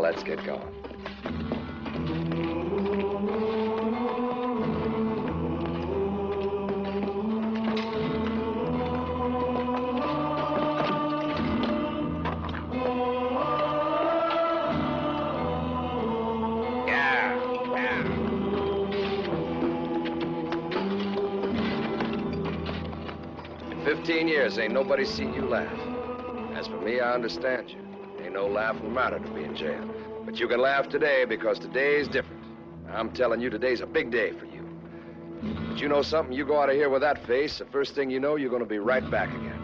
Let's get going. Yeah. 15 years, ain't nobody seen you laugh. As for me, I understand you. Ain't no laughing matter to be in jail. But you can laugh today because today's different. I'm telling you, today's a big day for you. But you know something? You go out of here with that face, the first thing you know, you're going to be right back again.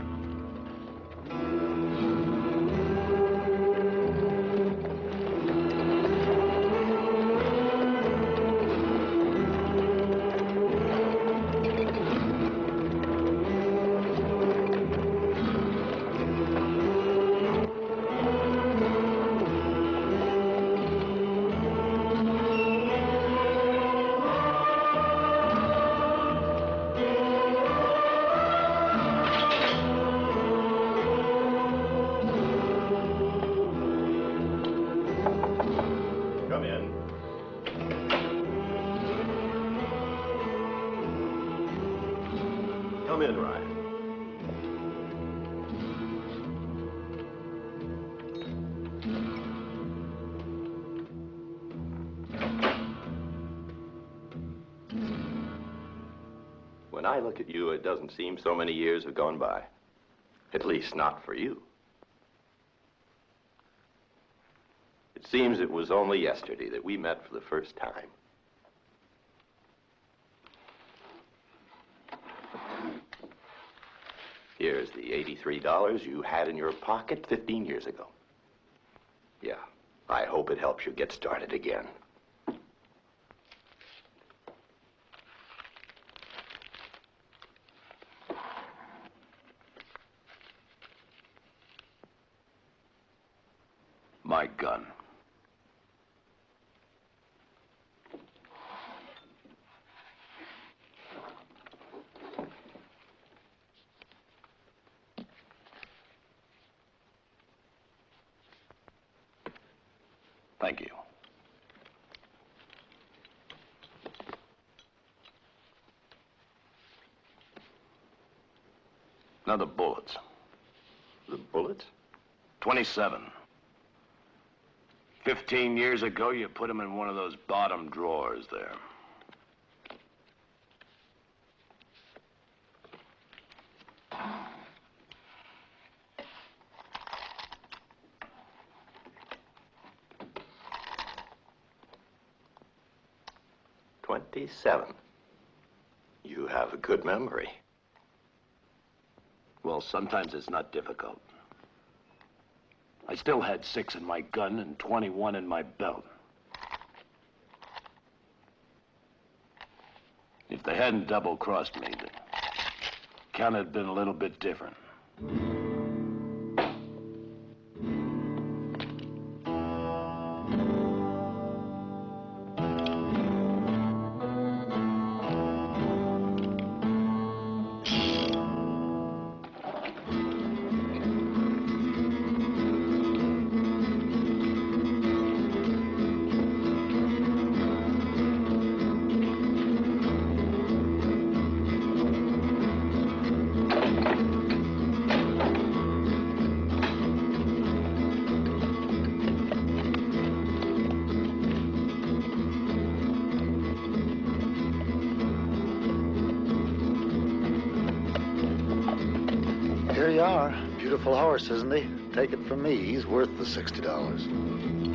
Come in, Ryan. When I look at you, it doesn't seem so many years have gone by. At least not for you. It seems it was only yesterday that we met for the first time. Here's the $83 you had in your pocket 15 years ago. Yeah, I hope it helps you get started again. My gun. Thank you. Now the bullets. The bullets? 27. 15 years ago, you put them in one of those bottom drawers there. $27. You have a good memory. Well, sometimes it's not difficult. I still had 6 in my gun and 21 in my belt. If they hadn't double-crossed me, the count had been a little bit different. you are. Beautiful horse, isn't he? Take it from me, he's worth the $60.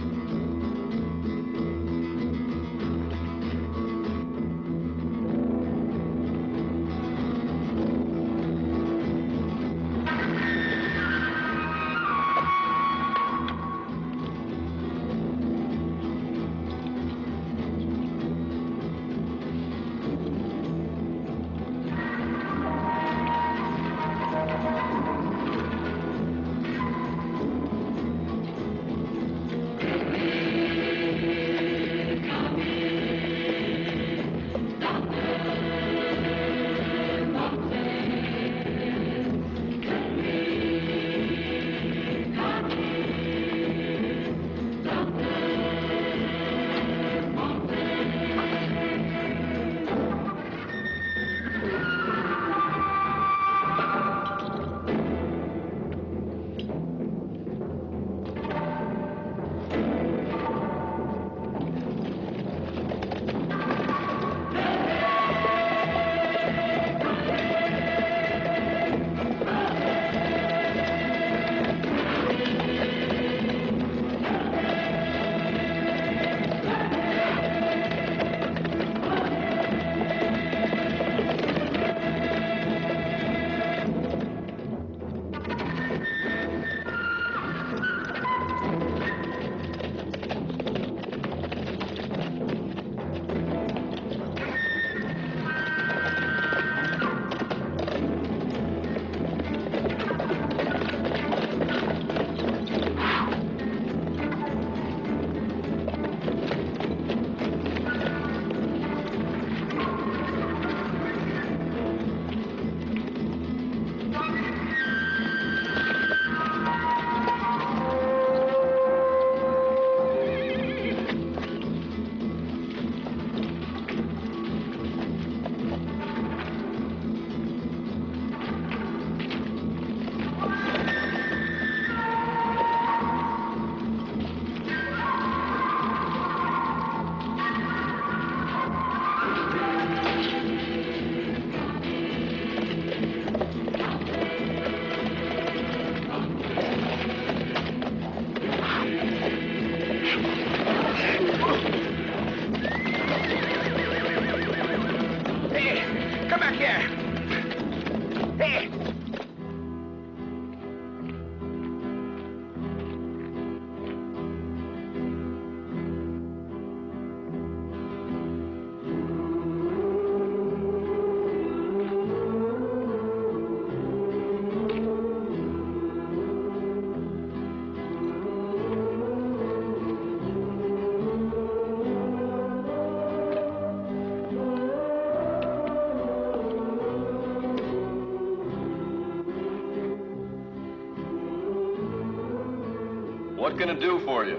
What can it do for you?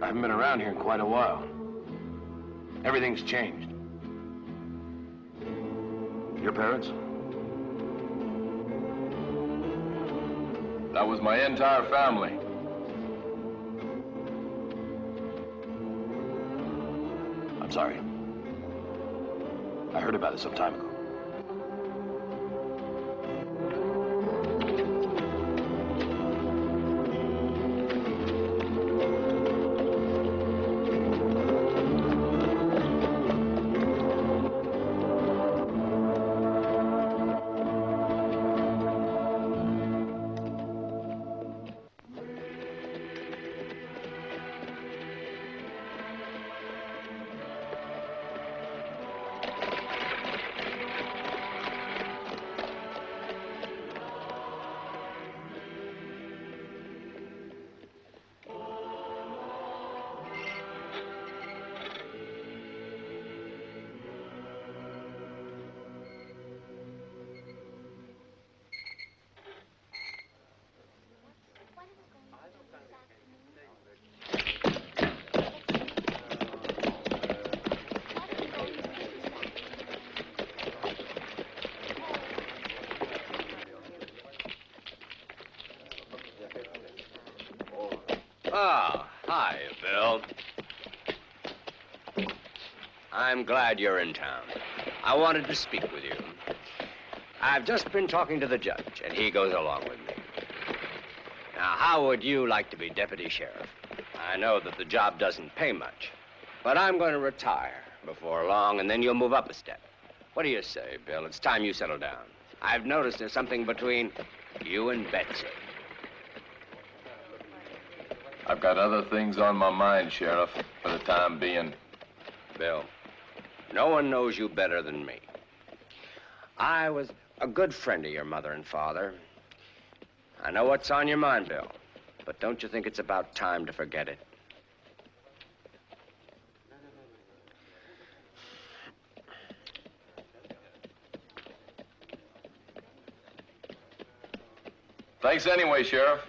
I haven't been around here in quite a while. Everything's changed. Your parents? That was my entire family. I'm sorry. I heard about it some time ago. Oh, hi, Bill. I'm glad you're in town. I wanted to speak with you. I've just been talking to the judge, and he goes along with me. Now, how would you like to be deputy sheriff? I know that the job doesn't pay much, but I'm going to retire before long, and then you'll move up a step. What do you say, Bill? It's time you settle down. I've noticed there's something between you and Betsy. I've got other things on my mind, Sheriff, for the time being. Bill, no one knows you better than me. I was a good friend of your mother and father. I know what's on your mind, Bill, but don't you think it's about time to forget it? Thanks anyway, Sheriff.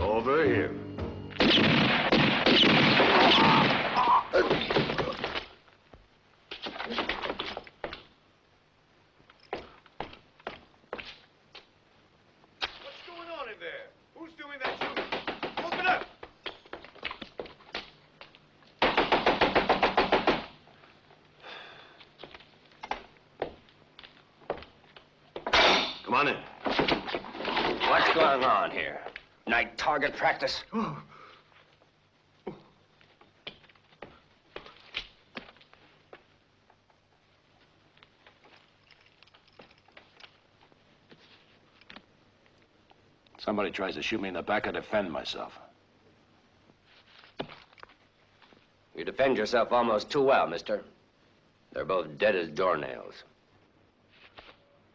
Over here. What's going on in there? Who's doing that shooting? Open up! Come on in. What's going on here? Night target practice? Somebody tries to shoot me in the back, I defend myself. You defend yourself almost too well, mister. They're both dead as doornails.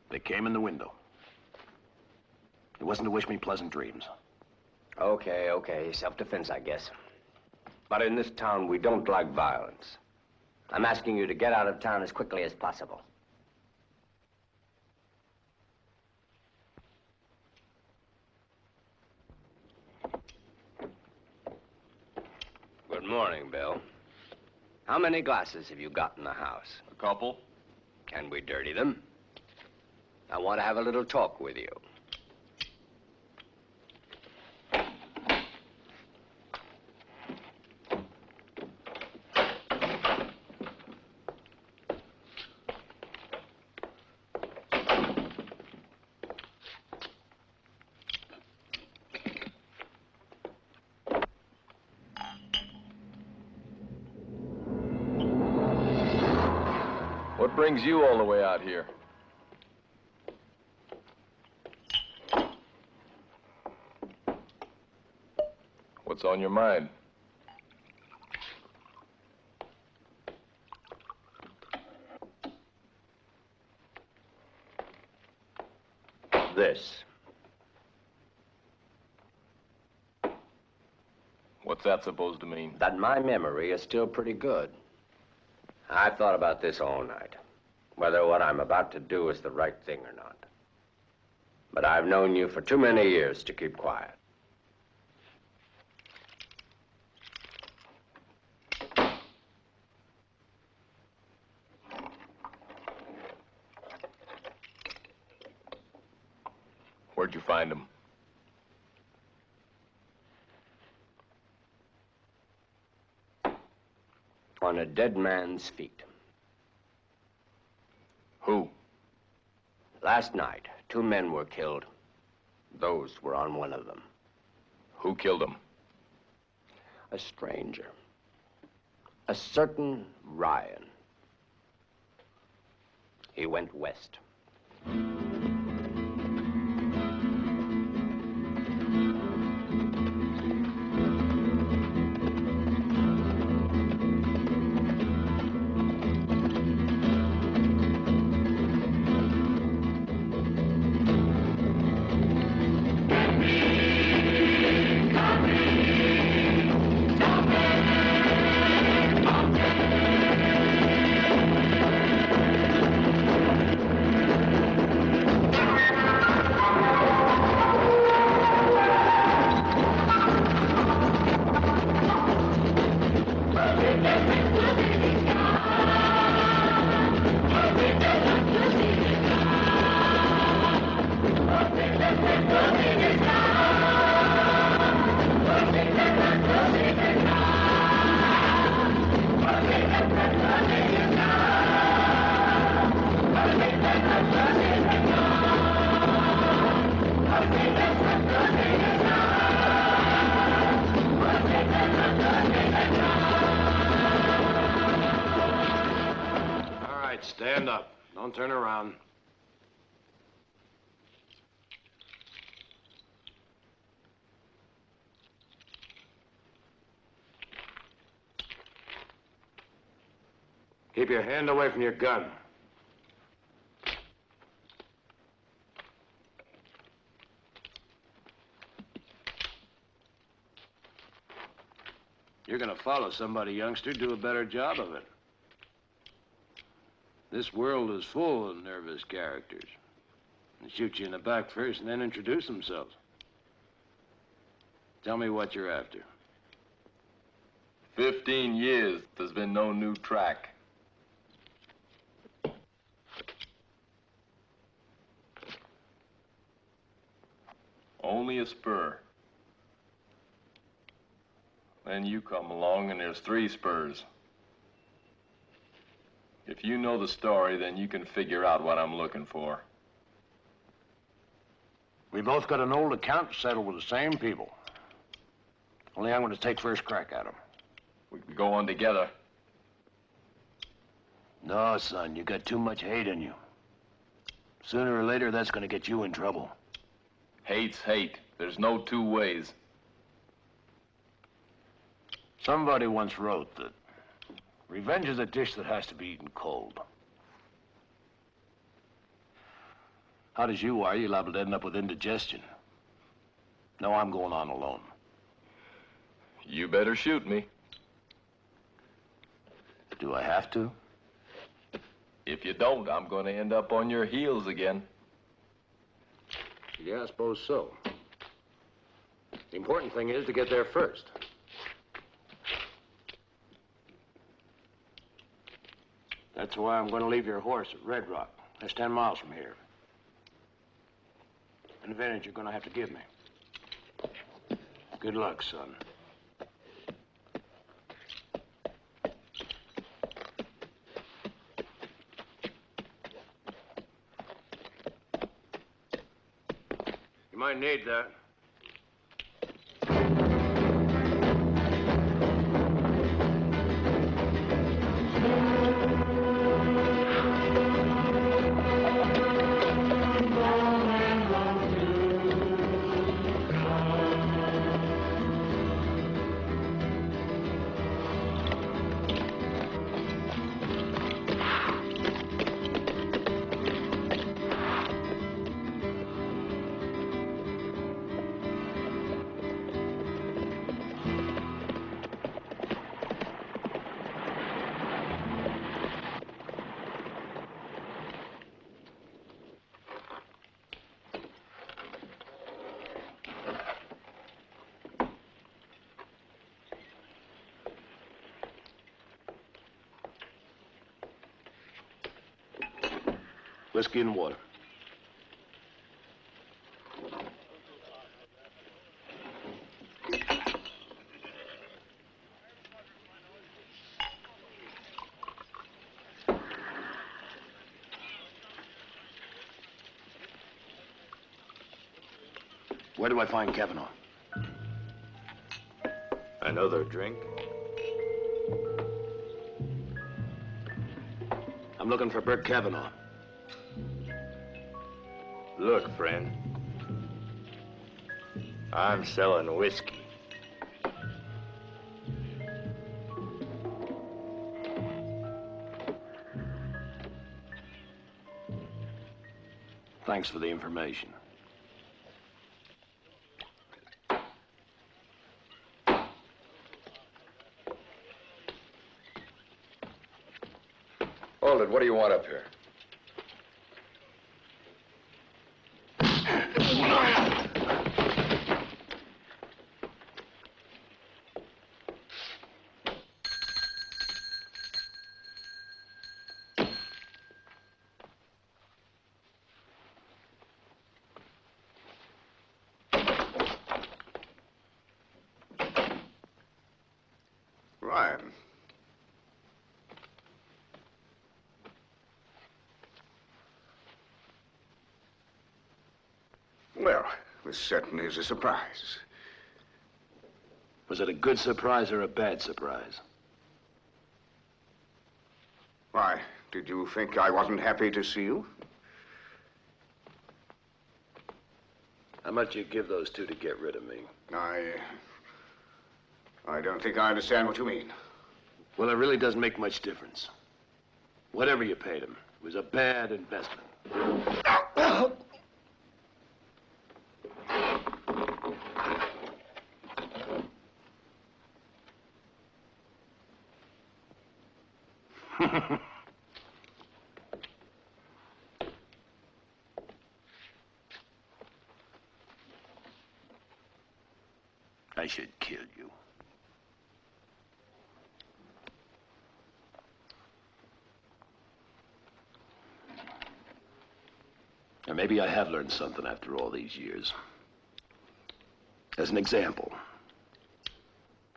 They came in the window. It wasn't to wish me pleasant dreams. Okay, self-defense, I guess. But in this town, we don't like violence. I'm asking you to get out of town as quickly as possible. Good morning, Bill. How many glasses have you got in the house? A couple. Can we dirty them? I want to have a little talk with you. What brings you all the way out here? What's on your mind? This. What's that supposed to mean? That my memory is still pretty good. I've thought about this all night, whether what I'm about to do is the right thing or not. But I've known you for too many years to keep quiet. Where'd you find him? On a dead man's feet. Who? Last night, 2 men were killed. Those were on one of them. Who killed him? A stranger. A certain Ryan. He went west. Stand up. Don't turn around. Keep your hand away from your gun. You're gonna follow somebody, youngster. Do a better job of it. This world is full of nervous characters. They shoot you in the back first and then introduce themselves. Tell me what you're after. 15 years, there's been no new track. Only a spur. Then you come along and there's 3 spurs. If you know the story, then you can figure out what I'm looking for. We both got an old account to settle with the same people. Only I'm going to take first crack at them. We can go on together. No, son, you got too much hate in you. Sooner or later, that's going to get you in trouble. Hate's hate. There's no 2 ways. Somebody once wrote that revenge is a dish that has to be eaten cold. Hot as you are, you're liable to end up with indigestion. No, I'm going on alone. You better shoot me. Do I have to? If you don't, I'm going to end up on your heels again. Yeah, I suppose so. The important thing is to get there first. That's why I'm going to leave your horse at Red Rock. That's 10 miles from here. An advantage you're going to have to give me. Good luck, son. You might need that. Whiskey and water. Where do I find Kavanaugh? Another drink? I'm looking for Bert Kavanaugh. Look, friend. I'm selling whiskey. Thanks for the information. Hold it. What do you want up here? Ryan. Well, this certainly is a surprise. Was it a good surprise or a bad surprise? Why, did you think I wasn't happy to see you? How much you give those two to get rid of me? I don't think I understand what you mean. Well, it really doesn't make much difference. Whatever you paid him, it was a bad investment. I should kill you. Or maybe I have learned something after all these years. As an example,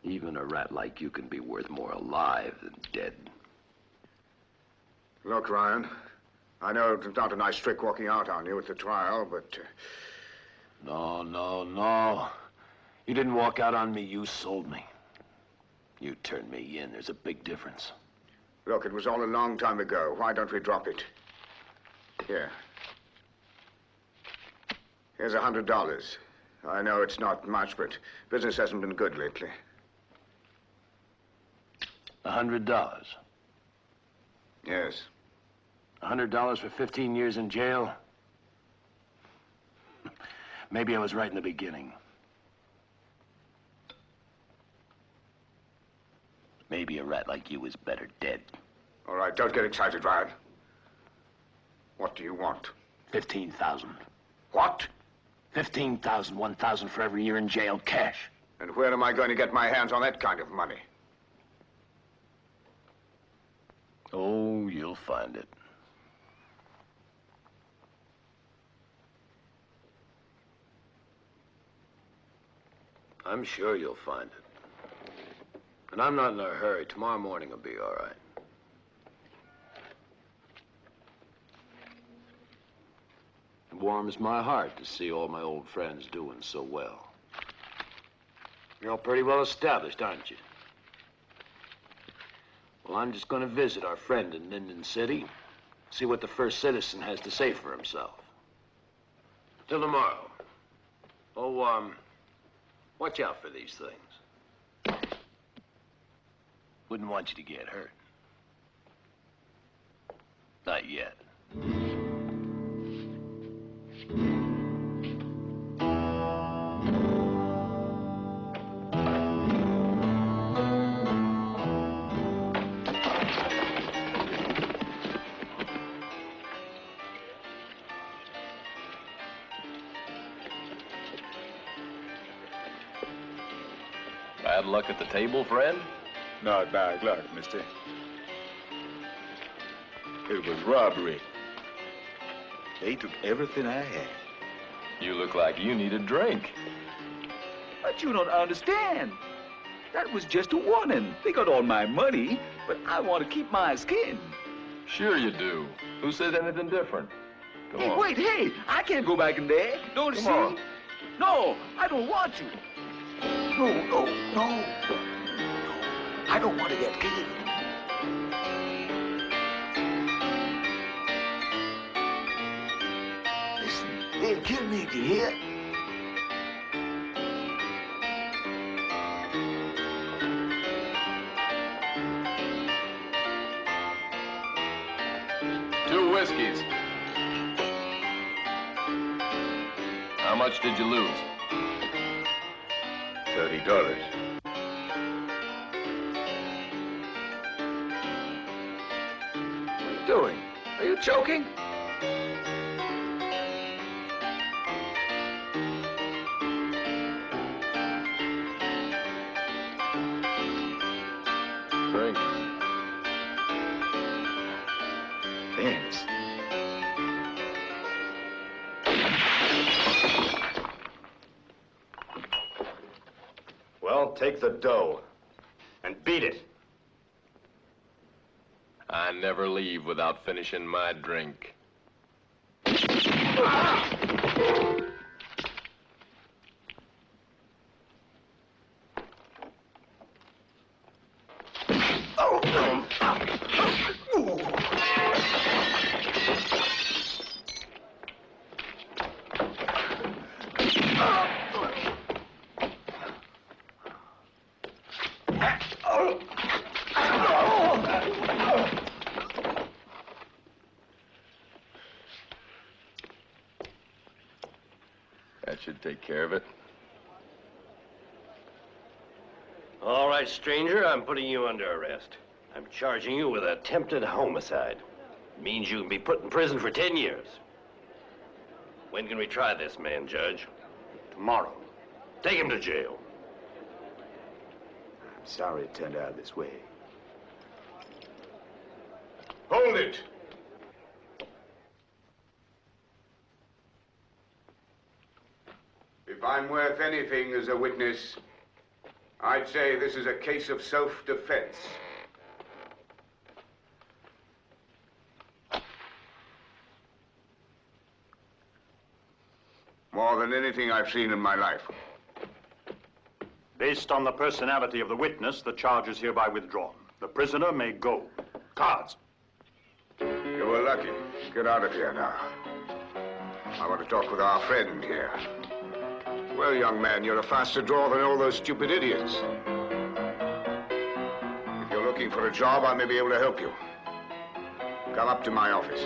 even a rat like you can be worth more alive than dead. Look, Ryan, I know it's not a nice trick walking out on you at the trial, but... No. You didn't walk out on me, you sold me. You turned me in. There's a big difference. Look, it was all a long time ago. Why don't we drop it? Here. Here's $100. I know it's not much, but business hasn't been good lately. $100? Yes. $100 for 15 years in jail? Maybe I was right in the beginning. maybe a rat like you is better dead. All right, don't get excited, Ryan. What do you want? 15,000. What? 15,000, 1,000 for every year in jail, cash. And where am I going to get my hands on that kind of money? Oh, you'll find it. I'm sure you'll find it. And I'm not in a hurry. Tomorrow morning will be all right. It warms my heart to see all my old friends doing so well. You're all pretty well established, aren't you? Well, I'm just going to visit our friend in Linden City, see what the first citizen has to say for himself. Till tomorrow. Oh, watch out for these things. Wouldn't want you to get hurt. Not yet. Bad luck at the table, friend? Not bad luck, mister. It was robbery. They took everything I had. You look like you need a drink. But you don't understand. That was just a warning. They got all my money, but I want to keep my skin. Sure you do. Who says anything different? Come Hey, on. wait, hey, I can't go back in there. Don't you Come on. see? No, I don't want to. No. I don't want to get killed. Listen, they'll kill me, do you hear? Two whiskeys. How much did you lose? $30. What are you doing? Are you choking? Drink. Thanks. Well, take the dough and beat it. I never leave without finishing my drink. That should take care of it. All right, stranger, I'm putting you under arrest. I'm charging you with attempted homicide. It means you can be put in prison for 10 years. When can we try this man, Judge? Tomorrow. Take him to jail. I'm sorry it turned out this way. Hold it! If I'm worth anything as a witness, I'd say this is a case of self-defense. More than anything I've seen in my life. Based on the personality of the witness, the charge is hereby withdrawn. The prisoner may go. Cards. You were lucky. Get out of here now. I want to talk with our friend here. Well, young man, you're a faster draw than all those stupid idiots. If you're looking for a job, I may be able to help you. Come up to my office.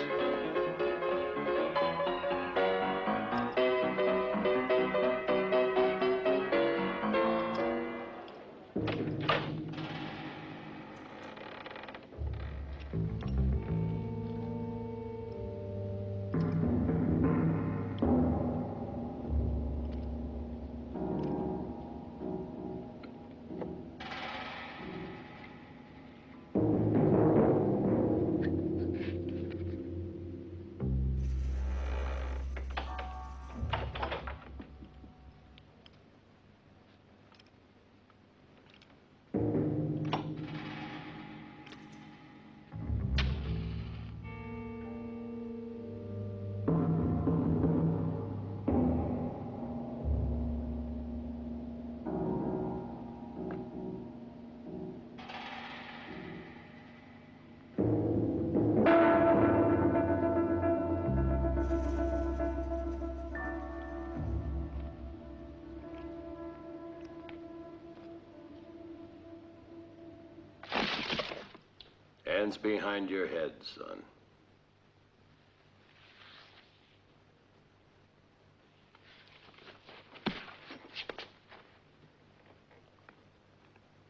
hands behind your head, son.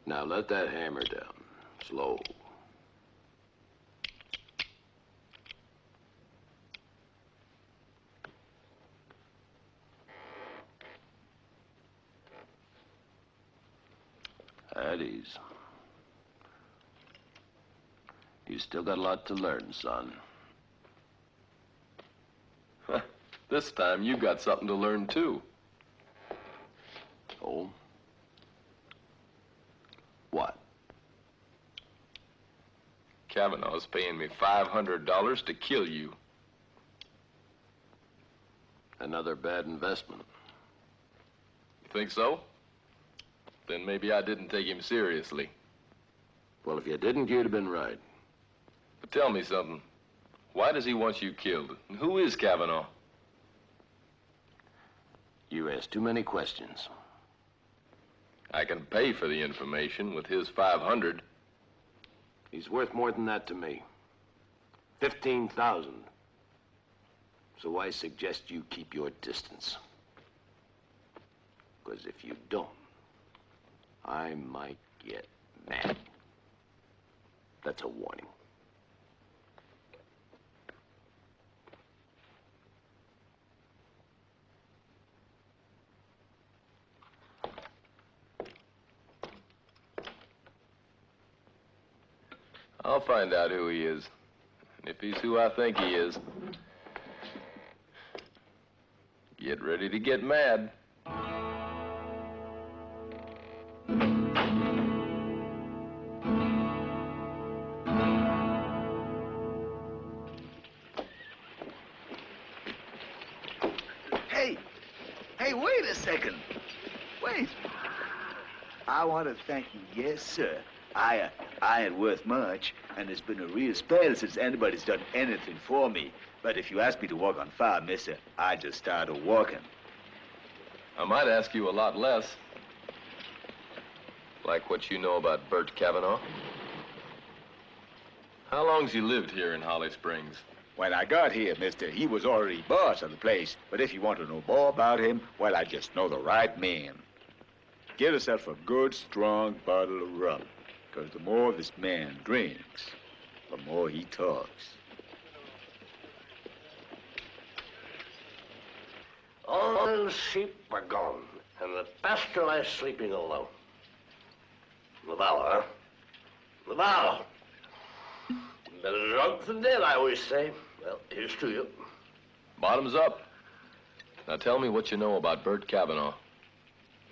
Now let that hammer down. Slow. At ease. You still got a lot to learn, son. This time you got something to learn, too. Oh? What? Kavanaugh's paying me $500 to kill you. Another bad investment. You think so? Then maybe I didn't take him seriously. Well, if you didn't, you'd have been right. But tell me something. Why does he want you killed? And who is Kavanaugh? You ask too many questions. I can pay for the information with his $500. He's worth more than that to me. 15,000. So I suggest you keep your distance. Because if you don't, I might get mad. That's a warning. I'll find out who he is. And if he's who I think he is, get ready to get mad. Hey, wait a second. Wait. I want to thank you, yes, sir. I ain't worth much, and it's been a real spell since anybody's done anything for me. But if you ask me to walk on fire, mister, I just started walking. I might ask you a lot less. Like what you know about Bert Kavanaugh. How long's he lived here in Holly Springs? When I got here, mister, he was already boss of the place. But if you want to know more about him, well, I just know the right man. Get yourself a good, strong bottle of rum. Because the more this man drinks, the more he talks. All the sheep are gone, and the pasture lies sleeping alone. Laval, huh? Laval! Better drunk than dead, I always say. Well, here's to you. Bottoms up. Now tell me what you know about Bert Kavanaugh.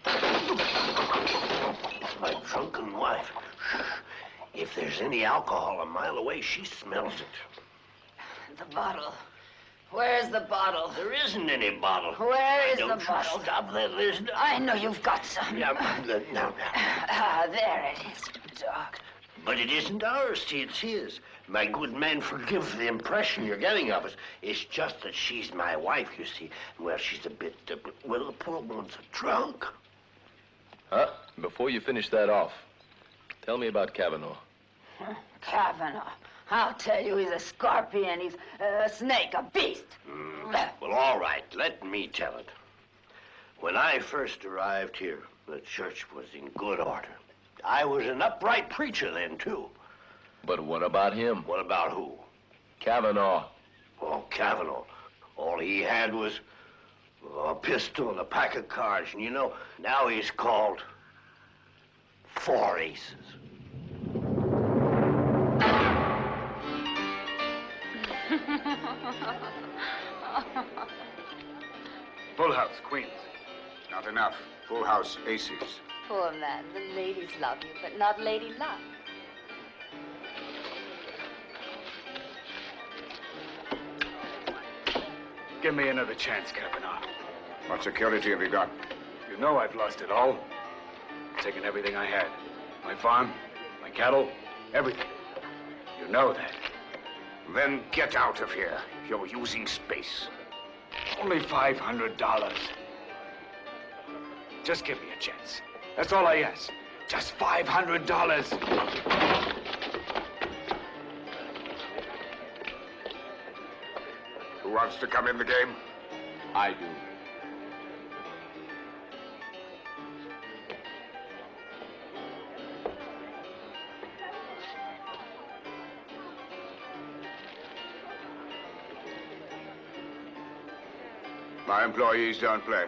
It's my drunken wife. If there's any alcohol a mile away, she smells it. The bottle. Where's the bottle? There isn't any bottle. Where is the Don't bottle? you stop that, listen. I know you've got some. Yeah, now. Ah, there it is, dog. But it isn't ours, see, it's his. My good man, forgive the impression you're getting of us. It's just that she's my wife, you see. Well, she's a bit, well, the poor woman's drunk. Huh? Before you finish that off, tell me about Kavanaugh. Kavanaugh. I'll tell you, he's a scorpion. He's a snake, a beast. Well, all right, let me tell it. When I first arrived here, the church was in good order. I was an upright preacher then, too. But what about him? What about who? Kavanaugh. Oh, Kavanaugh. All he had was a pistol and a pack of cards. And you know, now he's called Four Aces. Full house, Queens. Not enough. Full house, aces. Poor man, the ladies love you, but not lady luck. Give me another chance, Kavanaugh. What security have you got? You know I've lost it all. Taken everything I had. My farm, my cattle, everything. You know that. Then get out of here. You're using space. Only $500. Just give me a chance. That's all I ask. Just $500. wants to come in the game? I do. My employees don't play.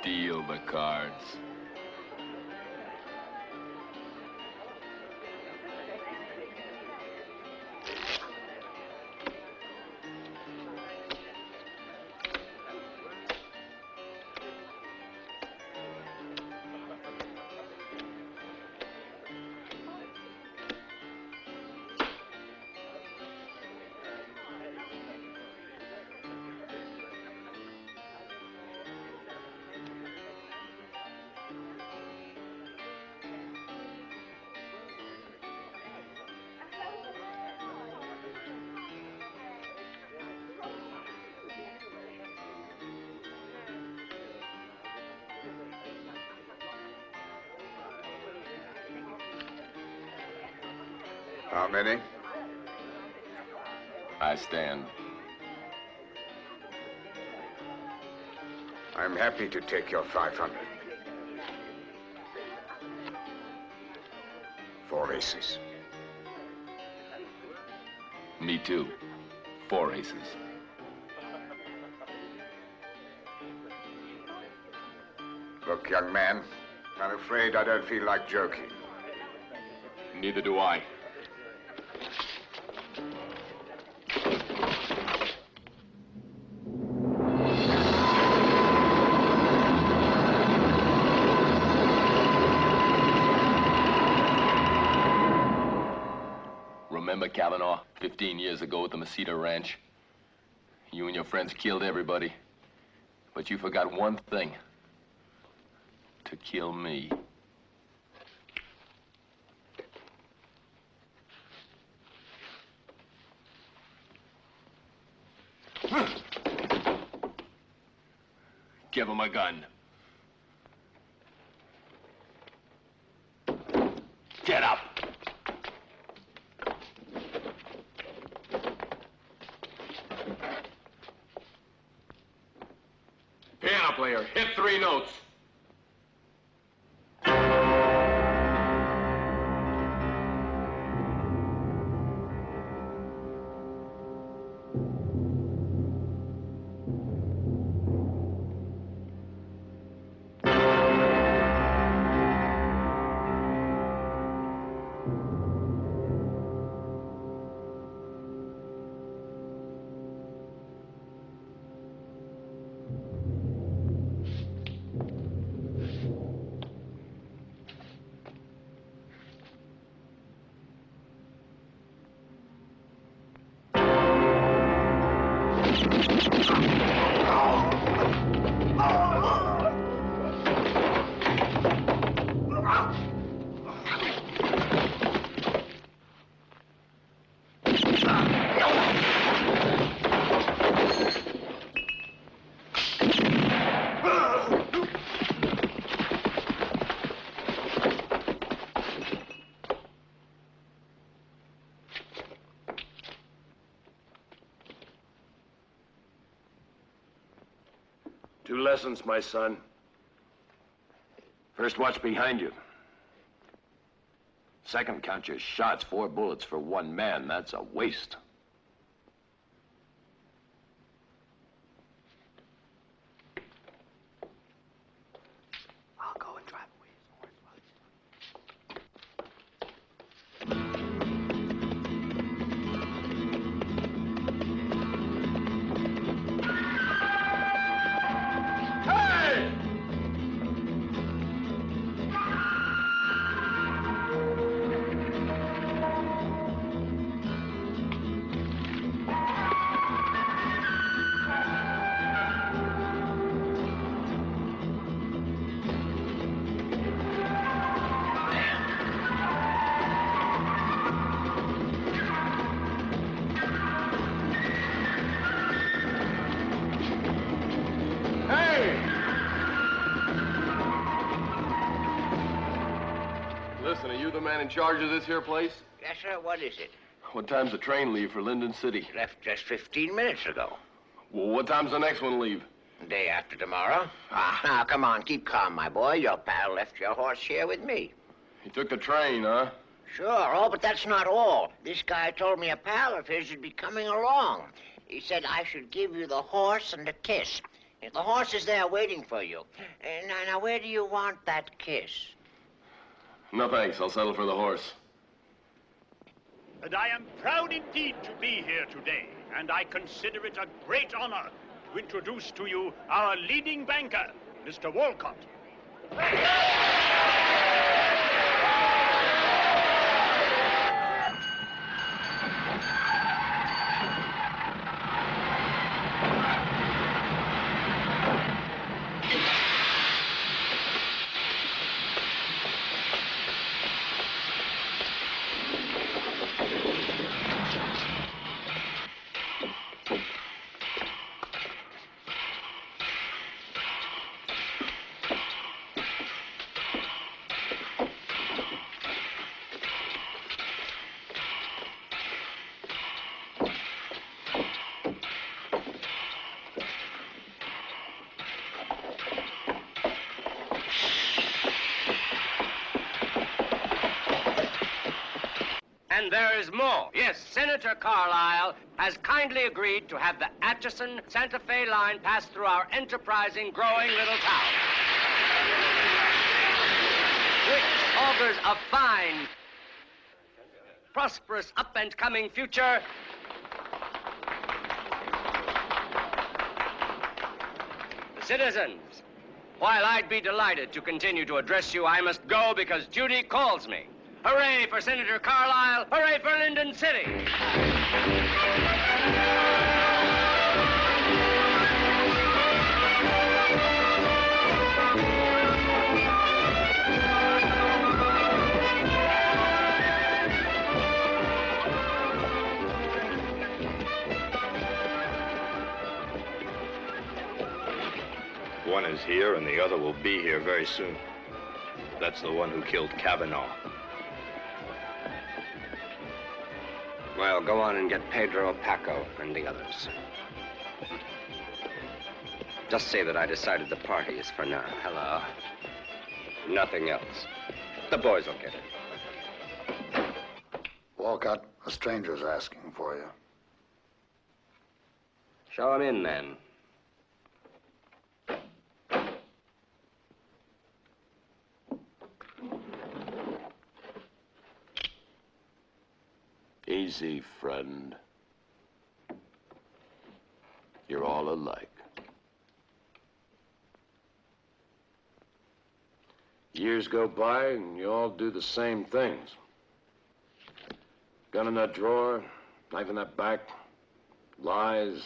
Deal the cards. How many? I stand. I'm happy to take your 500. 4 aces. Me too. 4 aces. Look, young man, I'm afraid I don't feel like joking. Neither do I. Remember, Kavanaugh, 15 years ago at the Mesita Ranch? You and your friends killed everybody. But you forgot one thing. To kill me. Give him a gun. Get up. Piano player, hit 3 notes. Two lessons, my son. First, watch behind you. Second, count your shots. 4 bullets for 1 man. That's a waste. I'll go and drive away. man in charge of this here place? Yes, sir. What is it? What time's the train leave for Linden City? Left just 15 minutes ago. Well, what time's the next one leave? Day after tomorrow. Ah, now, come on. Keep calm, my boy. Your pal left your horse here with me. He took the train, huh? Sure. Oh, but that's not all. This guy told me a pal of his would be coming along. He said I should give you the horse and a kiss. The horse is there waiting for you. Now, where do you want that kiss? No, thanks. I'll settle for the horse. And I am proud indeed to be here today, and I consider it a great honor to introduce to you our leading banker, Mr. Walcott. And there is more. Yes, Senator Carlisle has kindly agreed to have the Atchison-Santa Fe line pass through our enterprising, growing little town, which augurs a fine, prosperous, up-and-coming future. Citizens, while I'd be delighted to continue to address you, I must go because duty calls me. Hooray for Senator Carlisle! Hooray for Linden City! One is here and the other will be here very soon. That's the one who killed Kavanaugh. Well, go on and get Pedro, Paco, and the others. Just say that I decided the party is for now. Hello. Nothing else. The boys will get it. Walcott, a stranger's asking for you. Show him in, then. Easy, friend. You're all alike. Years go by and you all do the same things. Gun in that drawer, knife in that back, lies.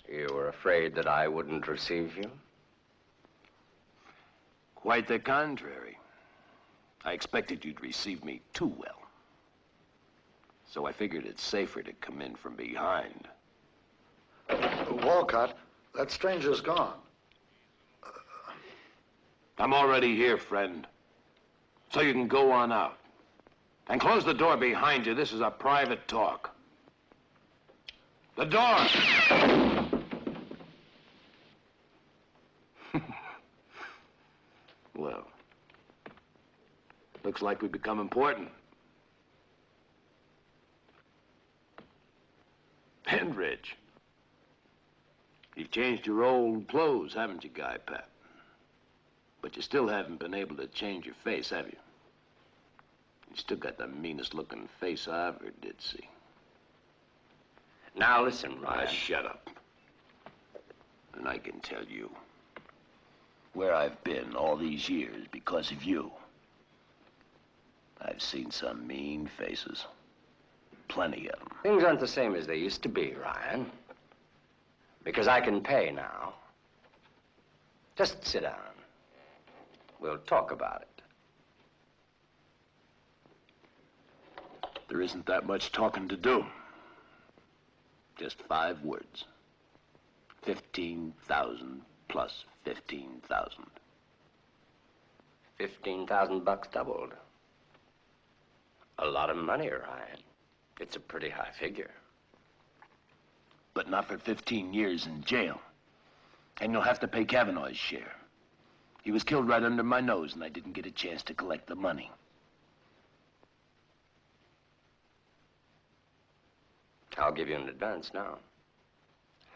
You were afraid that I wouldn't receive you? Quite the contrary. I expected you'd receive me too well. So I figured it's safer to come in from behind. Walcott, that stranger's gone. I'm already here, friend. So you can go on out. And close the door behind you. This is a private talk. The door! Well, looks like we've become important. And rich. You've changed your old clothes, haven't you, Guy Pat? But you still haven't been able to change your face, have you? You still got the meanest looking face I ever did see. Now listen, Ryan. Shut up. And I can tell you where I've been all these years because of you. I've seen some mean faces. Plenty of them. Things aren't the same as they used to be, Ryan. Because I can pay now. Just sit down. We'll talk about it. There isn't that much talking to do. Just 5 words. 15,000 plus 15,000. $15,000 doubled. A lot of money, Ryan. It's a pretty high figure. But not for 15 years in jail. And you'll have to pay Kavanaugh's share. He was killed right under my nose, and I didn't get a chance to collect the money. I'll give you an advance now.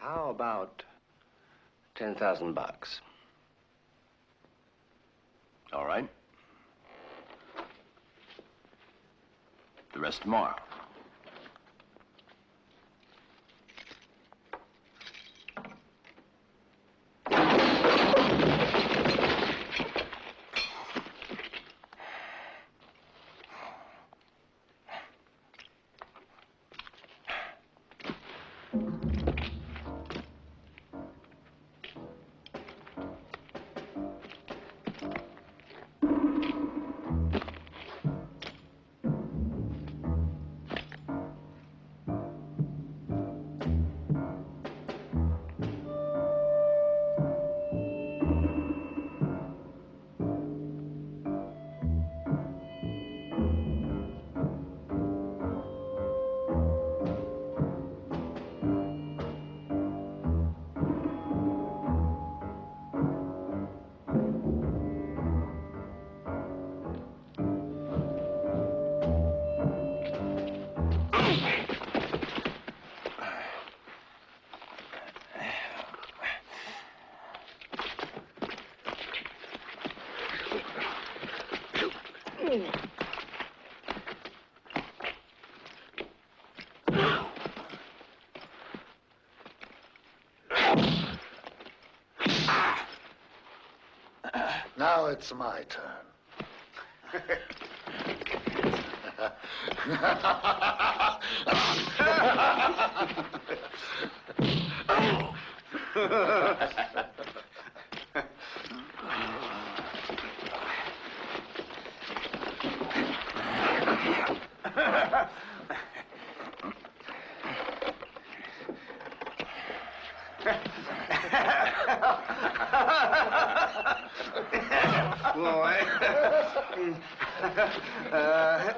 How about $10,000? All right. The rest tomorrow. Now it's my turn.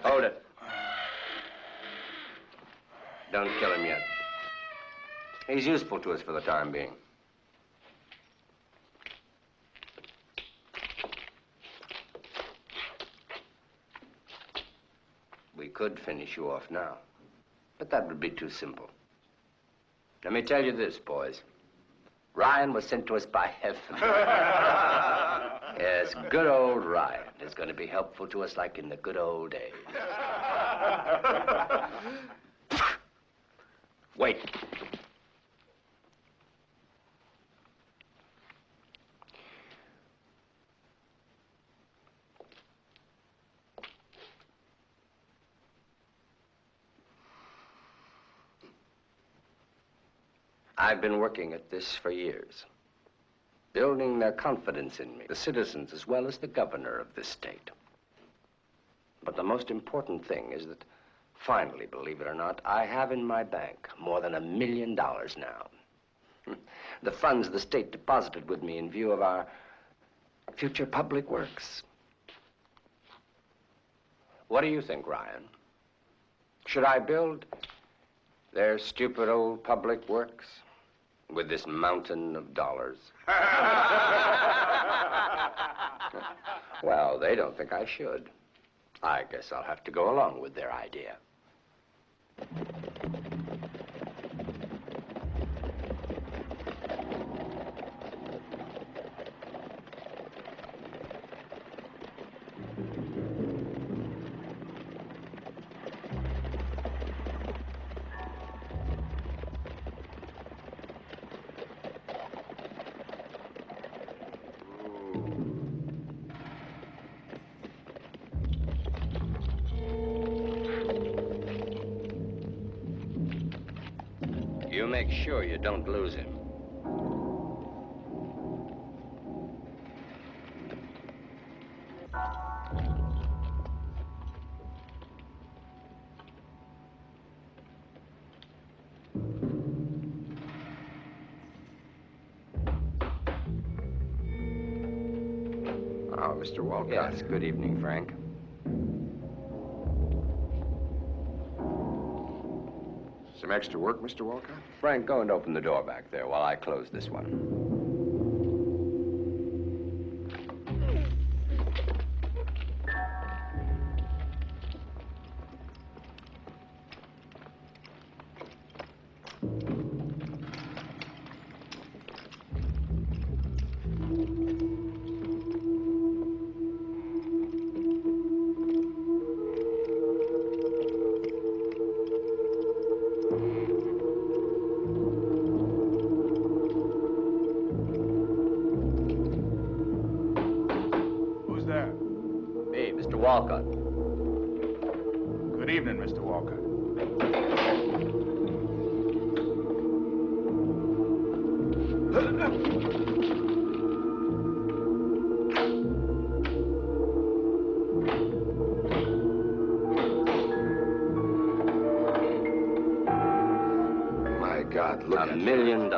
Hold it. Don't kill him yet. He's useful to us for the time being. We could finish you off now, but that would be too simple. Let me tell you this, boys. Ryan was sent to us by heaven. Yes, good old Ryan is going to be helpful to us like in the good old days. Wait. I've been working at this for years, building their confidence in me, the citizens as well as the governor of this state. But the most important thing is that finally, believe it or not, I have in my bank more than $1 million now. The funds the state deposited with me in view of our future public works. What do you think, Ryan? Should I build their stupid old public works with this mountain of dollars? Well, they don't think I should. I guess I'll have to go along with their idea. You make sure you don't lose him. Oh, Mr. Walcott. Yes, good evening, Frank. Some extra work, Mr. Walcott? Frank, go and open the door back there while I close this one. Walcott. Good evening, Mr. Walcott. My God, look at $1 million.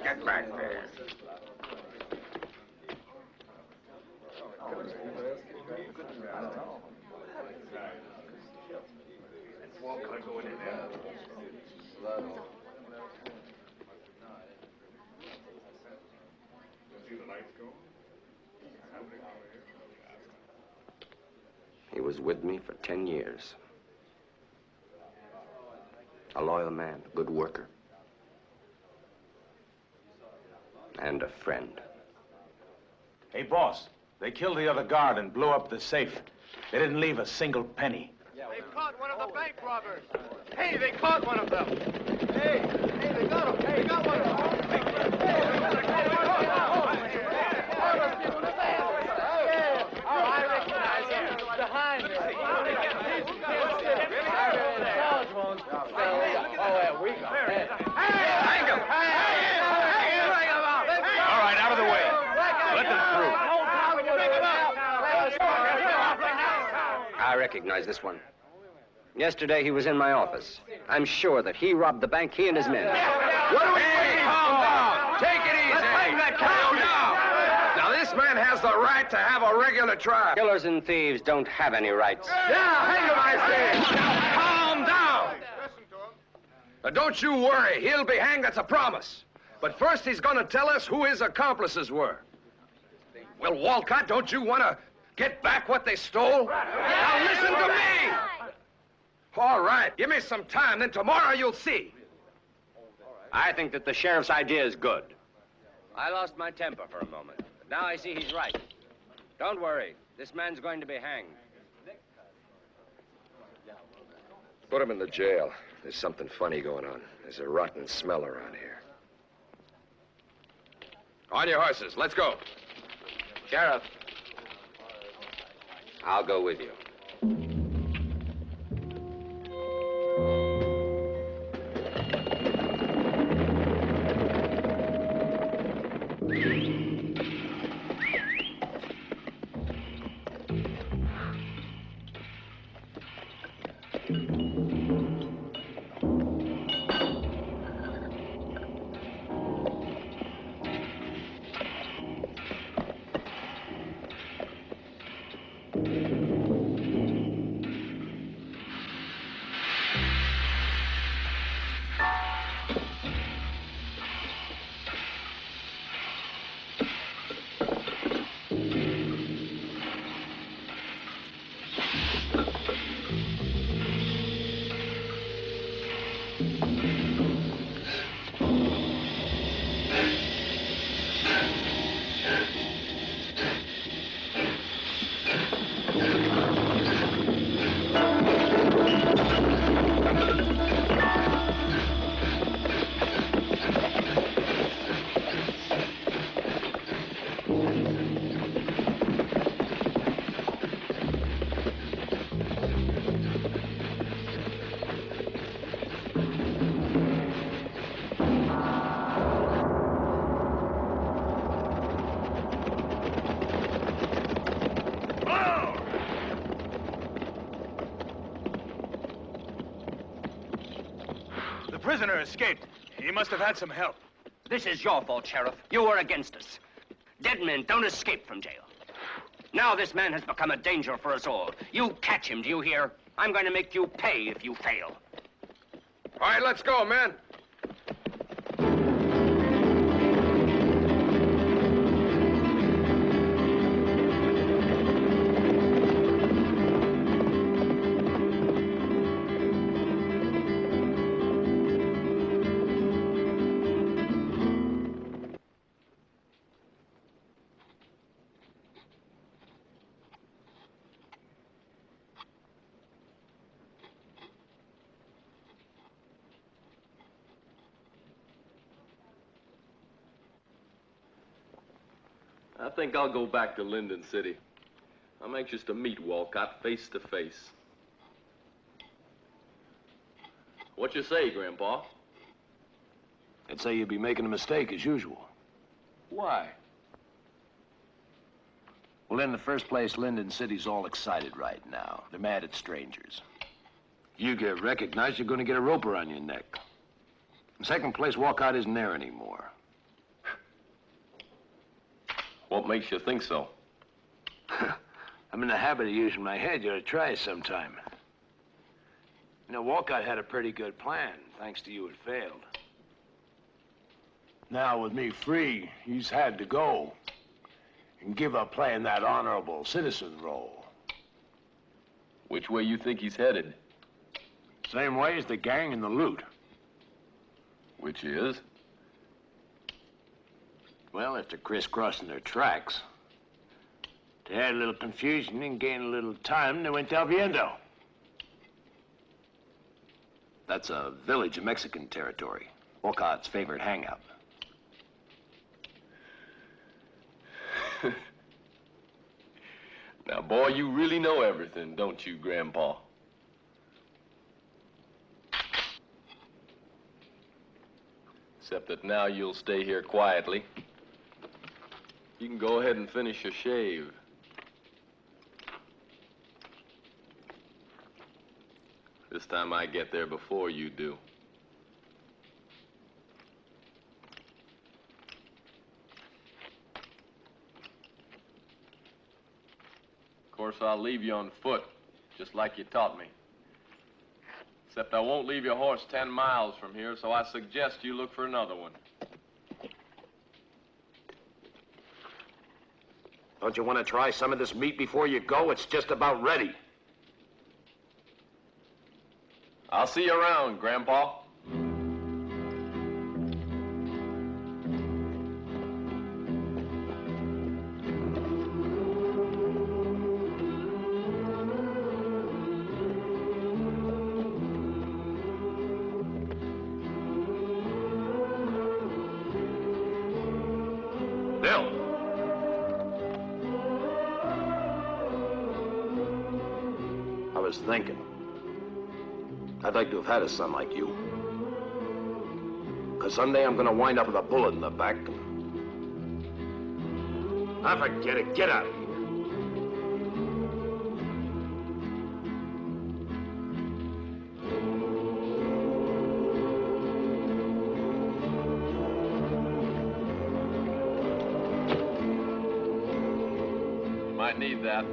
Get back there. He was with me for 10 years. A loyal man, a good worker. And a friend. Hey, boss, they killed the other guard and blew up the safe. They didn't leave a single penny. They caught one of the bank robbers. Hey, they caught one of them. Hey, they got him. Hey, they got one of them. I recognize him. Behind me. Oh, yeah, we got it. Hang him! All right, out of the way. Let them through. I recognize this one. Yesterday, he was in my office. I'm sure that he robbed the bank, he and his men. What are we waiting? Calm down. Take it easy. Calm down. Now, this man has the right to have a regular trial. Killers and thieves don't have any rights. Yeah, hang him, I say. Calm down. Now, don't you worry. He'll be hanged, that's a promise. But first, he's going to tell us who his accomplices were. Well, Walcott, don't you want to get back what they stole? Now, listen to me. All right, give me some time, then tomorrow you'll see. I think that the sheriff's idea is good. I lost my temper for a moment, but now I see he's right. Don't worry, this man's going to be hanged. Put him in the jail. There's something funny going on. There's a rotten smell around here. On your horses, let's go. Sheriff, I'll go with you. The prisoner escaped. He must have had some help. This is your fault, Sheriff. You were against us. Dead men don't escape from jail. Now this man has become a danger for us all. You catch him, do you hear? I'm going to make you pay if you fail. All right, let's go, men. I think I'll go back to Linden City. I'm anxious to meet Walcott face to face. What you say, Grandpa? I'd say you'd be making a mistake as usual. Why? Well, in the first place, Linden City's all excited right now. They're mad at strangers. You get recognized, you're going to get a rope around your neck. In second place, Walcott isn't there anymore. What makes you think so? I'm in the habit of using my head. You ought to try it sometime. You know, Walcott had a pretty good plan. Thanks to you, it failed. Now, with me free, he's had to go and give up playing that honorable citizen role. Which way you think he's headed? Same way as the gang and the loot. Which is? Well, after crisscrossing their tracks, to add a little confusion and gain a little time, they went to El Viento. That's a village in Mexican territory. Walcott's favorite hangout. Now, boy, you really know everything, don't you, Grandpa? Except that now you'll stay here quietly. You can go ahead and finish your shave. This time I get there before you do. Of course, I'll leave you on foot, just like you taught me. Except I won't leave your horse 10 miles from here, so I suggest you look for another one. Don't you want to try some of this meat before you go? It's just about ready. I'll see you around, Grandpa. was thinking. I'd like to have had a son like you. Because someday I'm gonna wind up with a bullet in the back. I forget it. Get out of here. Might need that.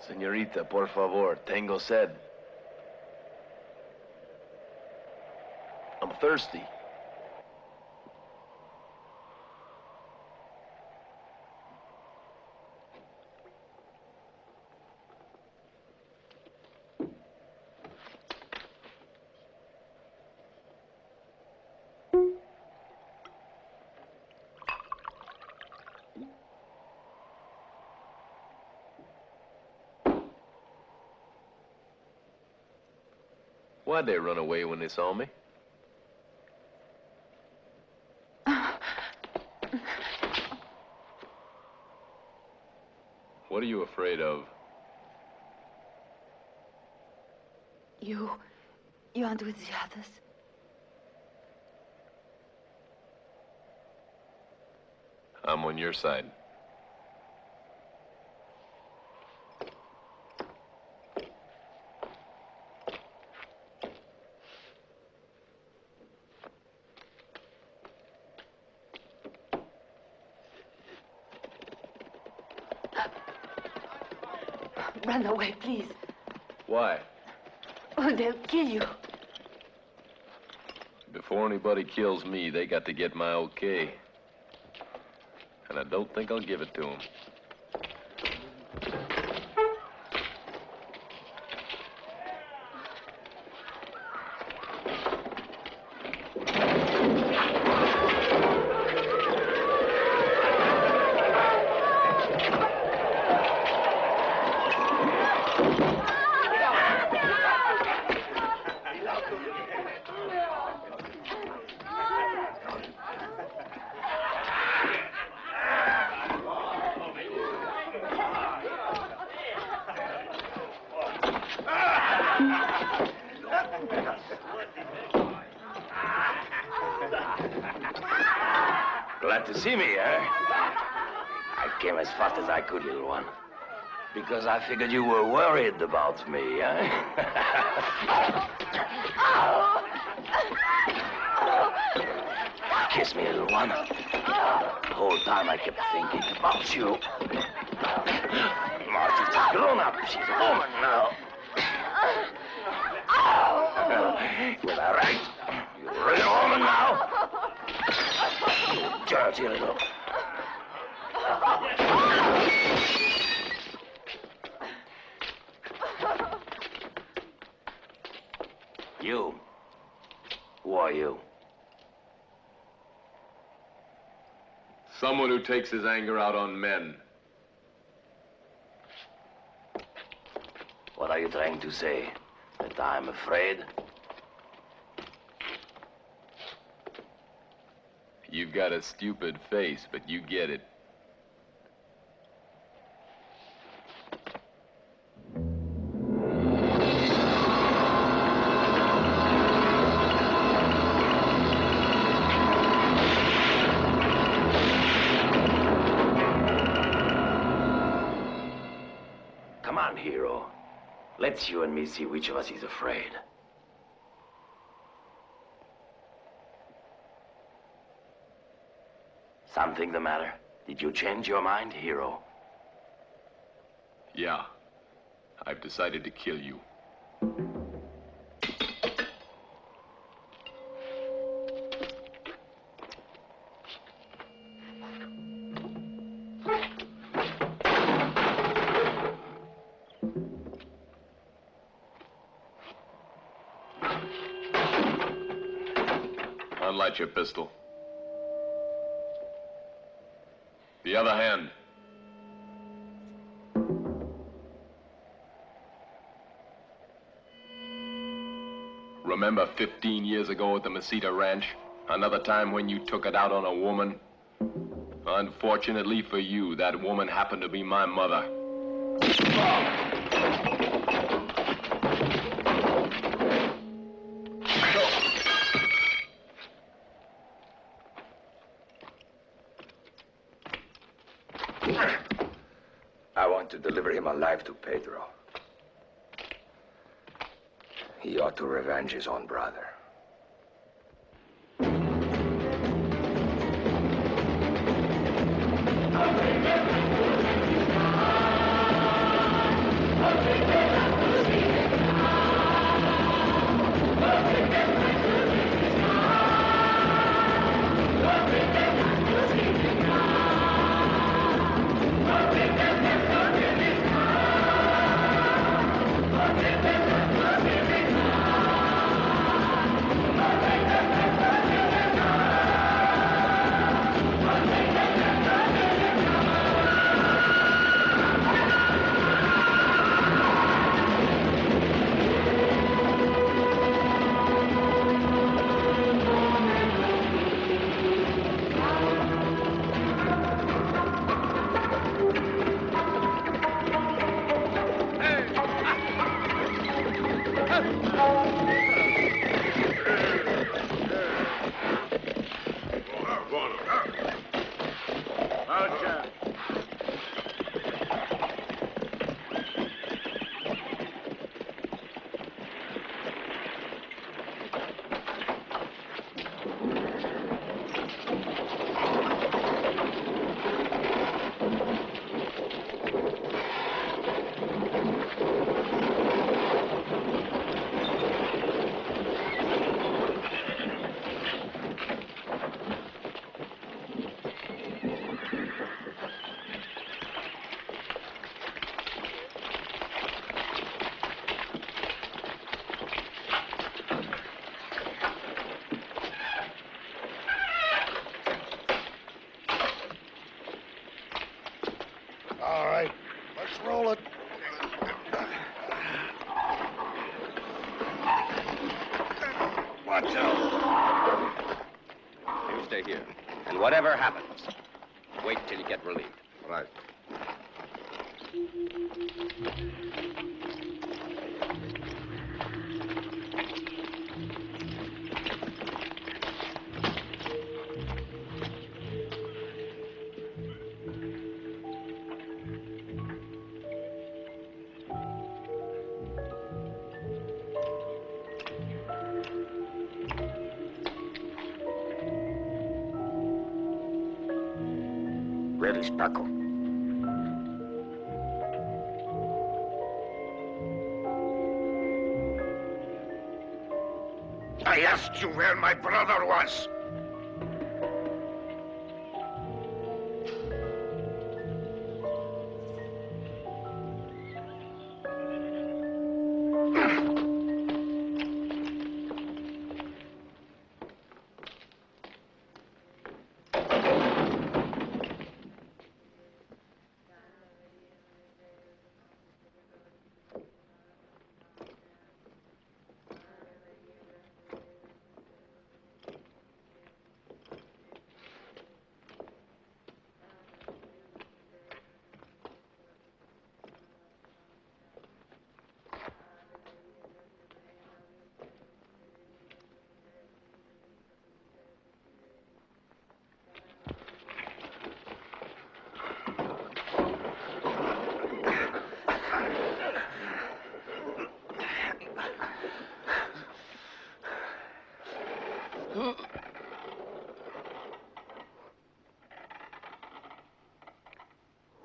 Señorita, por favor, tengo sed. I'm thirsty. Why'd they run away when they saw me? What are you afraid of? You aren't with the others. I'm on your side. Run away, please. Why? Oh, they'll kill you. Before anybody kills me, they got to get my okay. And I don't think I'll give it to them. Glad to see me, eh? I came as fast as I could, little one. Because I figured you were worried about me, eh? Kiss me, little one. The whole time I kept thinking about you. Marcy's a grown-up. She's a woman now. Was I right? You're really a woman now? You dirty little... You? Who are you? Someone who takes his anger out on men. What are you trying to say? That I'm afraid? You've got a stupid face, but you get it. Come on, hero. Let's you and me see which of us is afraid. Something the matter? Did you change your mind, hero? Yeah. I've decided to kill you. Unlight your pistol. The other hand. Remember 15 years ago at the Mesita Ranch? Another time when you took it out on a woman? Unfortunately for you, that woman happened to be my mother. I want to deliver him alive to Pedro. He ought to revenge his own brother. All right, let's roll it. Watch out. You stay here. And whatever happens, wait till you get relieved. Right. Where is Paco? I asked you where my brother was.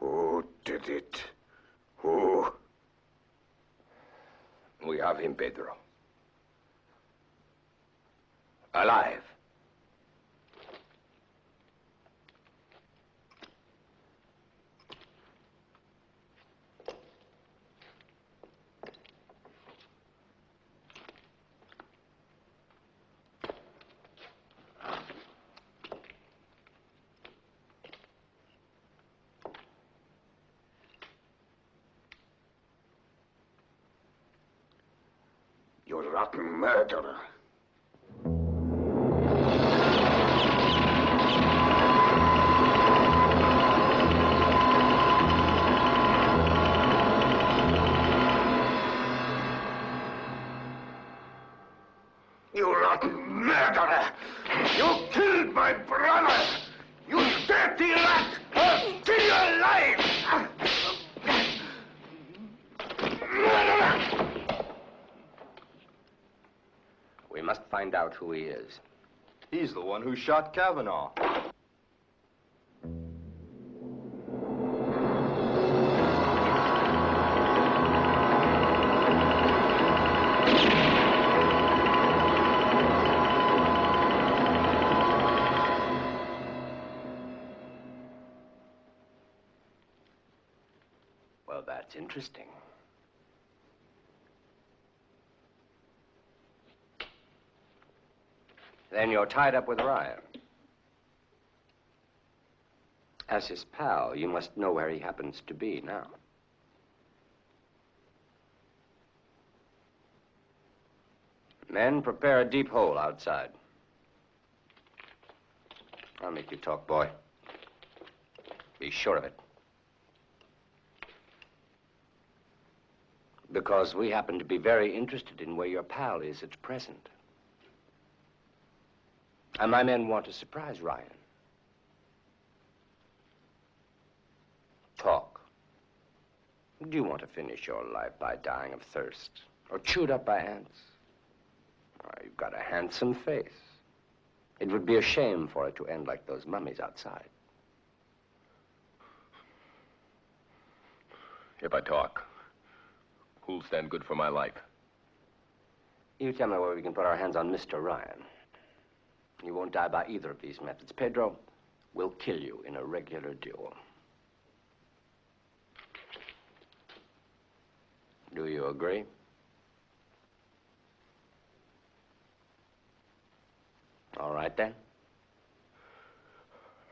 Who did it? Who? We have him, Pedro. Alive. You rotten murderer. You rotten murderer! You killed my brother! You dirty rat! I'll kill you alive! Murderer! We must find out who he is. He's the one who shot Kavanaugh. Well, that's interesting. Then you're tied up with Ryan. As his pal, you must know where he happens to be now. Men, prepare a deep hole outside. I'll make you talk, boy. Be sure of it. Because we happen to be very interested in where your pal is at present. And my men want to surprise Ryan. Talk. Do you want to finish your life by dying of thirst? Or chewed up by ants? Oh, you've got a handsome face. It would be a shame for it to end like those mummies outside. If I talk, who'll stand good for my life? You tell me where we can put our hands on Mr. Ryan. You won't die by either of these methods. Pedro will kill you in a regular duel. Do you agree? All right, then.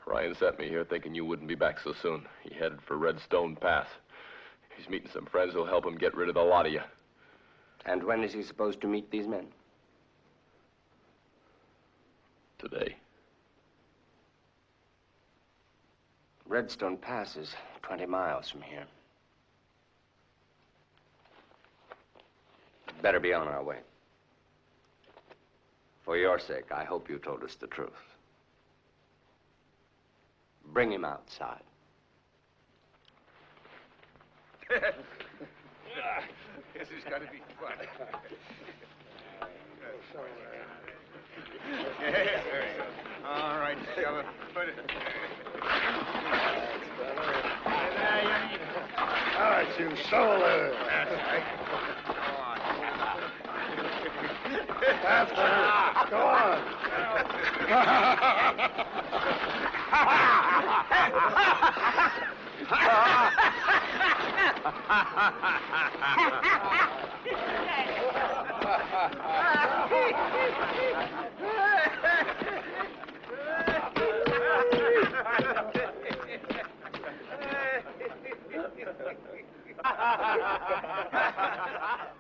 Ryan sent me here thinking you wouldn't be back so soon. He headed for Redstone Pass. He's meeting some friends who'll help him get rid of the lot of you. And when is he supposed to meet these men? Today. Redstone Pass is 20 miles from here. Better be on our way. For your sake, I hope you told us the truth. Bring him outside. This is going to be fun. All right, shove it. Put it. All right, you shoulder. That's right. After her. Go on.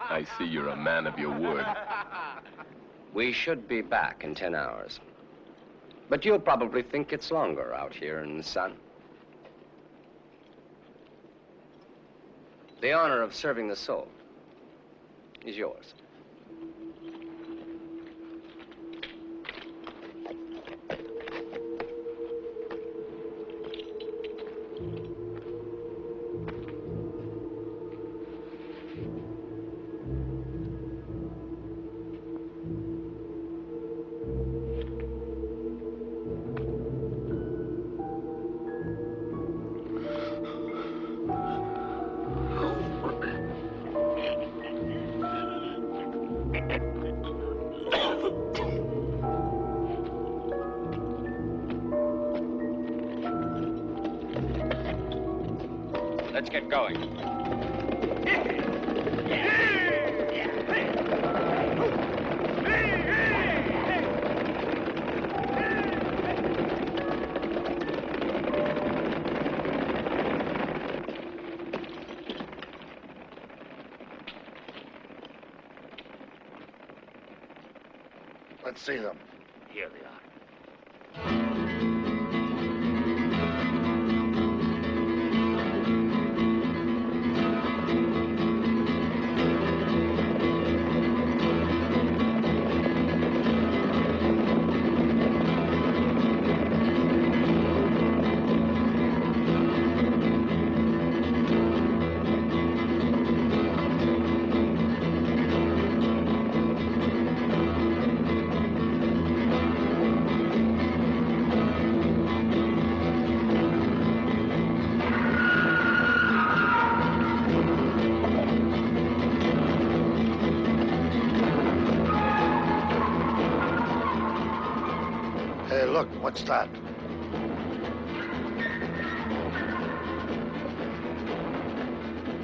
I see you're a man of your word. We should be back in 10 hours. But you'll probably think it's longer out here in the sun. The honor of serving the soul is yours. Let's get going. Let's see them. Here they are. Look, what's that?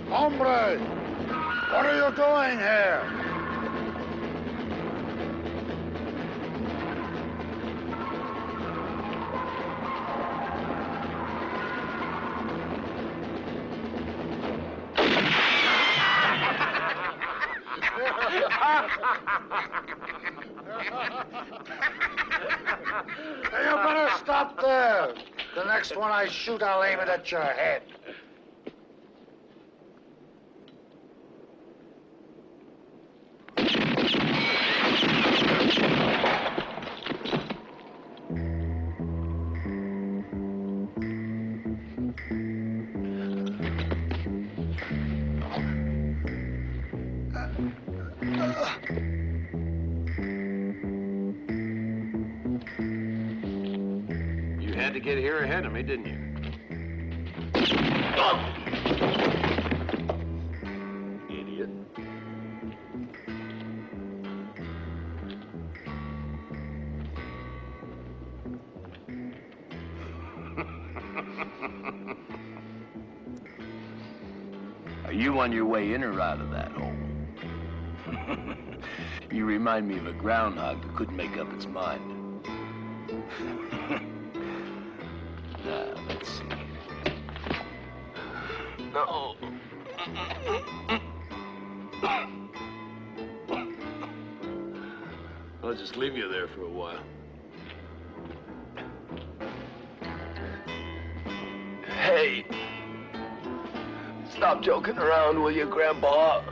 Hombre! What are you doing here? You better stop there. The next one I shoot, I'll aim it at your head. You had to get here ahead of me, didn't you? Idiot. Are you on your way in or out of that hole? You remind me of a groundhog that couldn't make up its mind. Now, let's see. No. I'll just leave you there for a while. Hey, stop joking around, will you, Grandpa?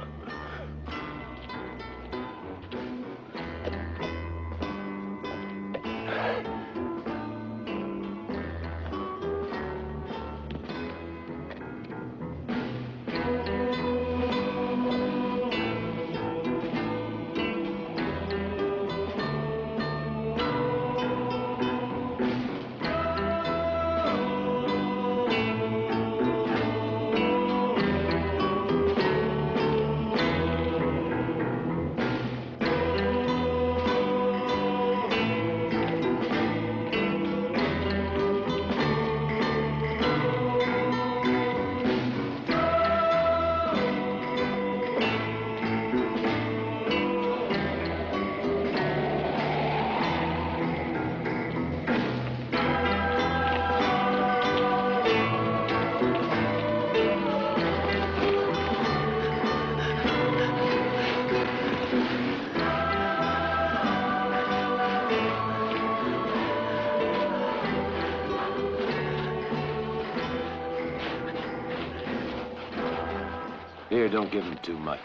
Here, don't give him too much.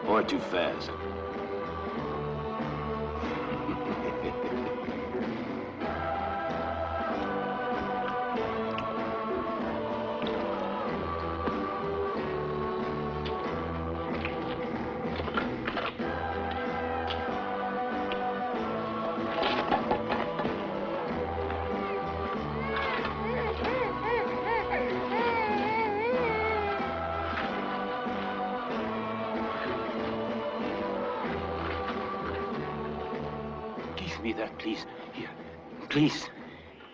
Or too fast. Me that, please. Here. Please.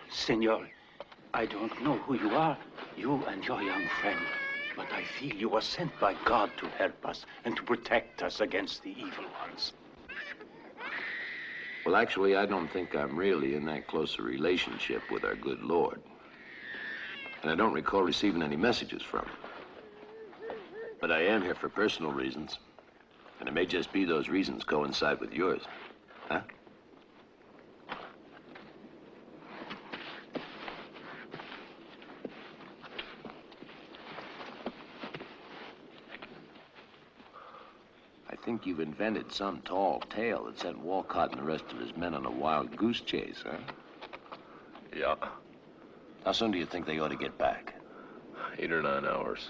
Senor, I don't know who you are, you and your young friend, but I feel you were sent by God to help us and to protect us against the evil ones. Well, actually, I don't think I'm really in that close a relationship with our good Lord. And I don't recall receiving any messages from him. But I am here for personal reasons. And it may just be those reasons coincide with yours. Huh? I think you've invented some tall tale that sent Walcott and the rest of his men on a wild goose chase, huh? Yeah. How soon do you think they ought to get back? 8 or 9 hours.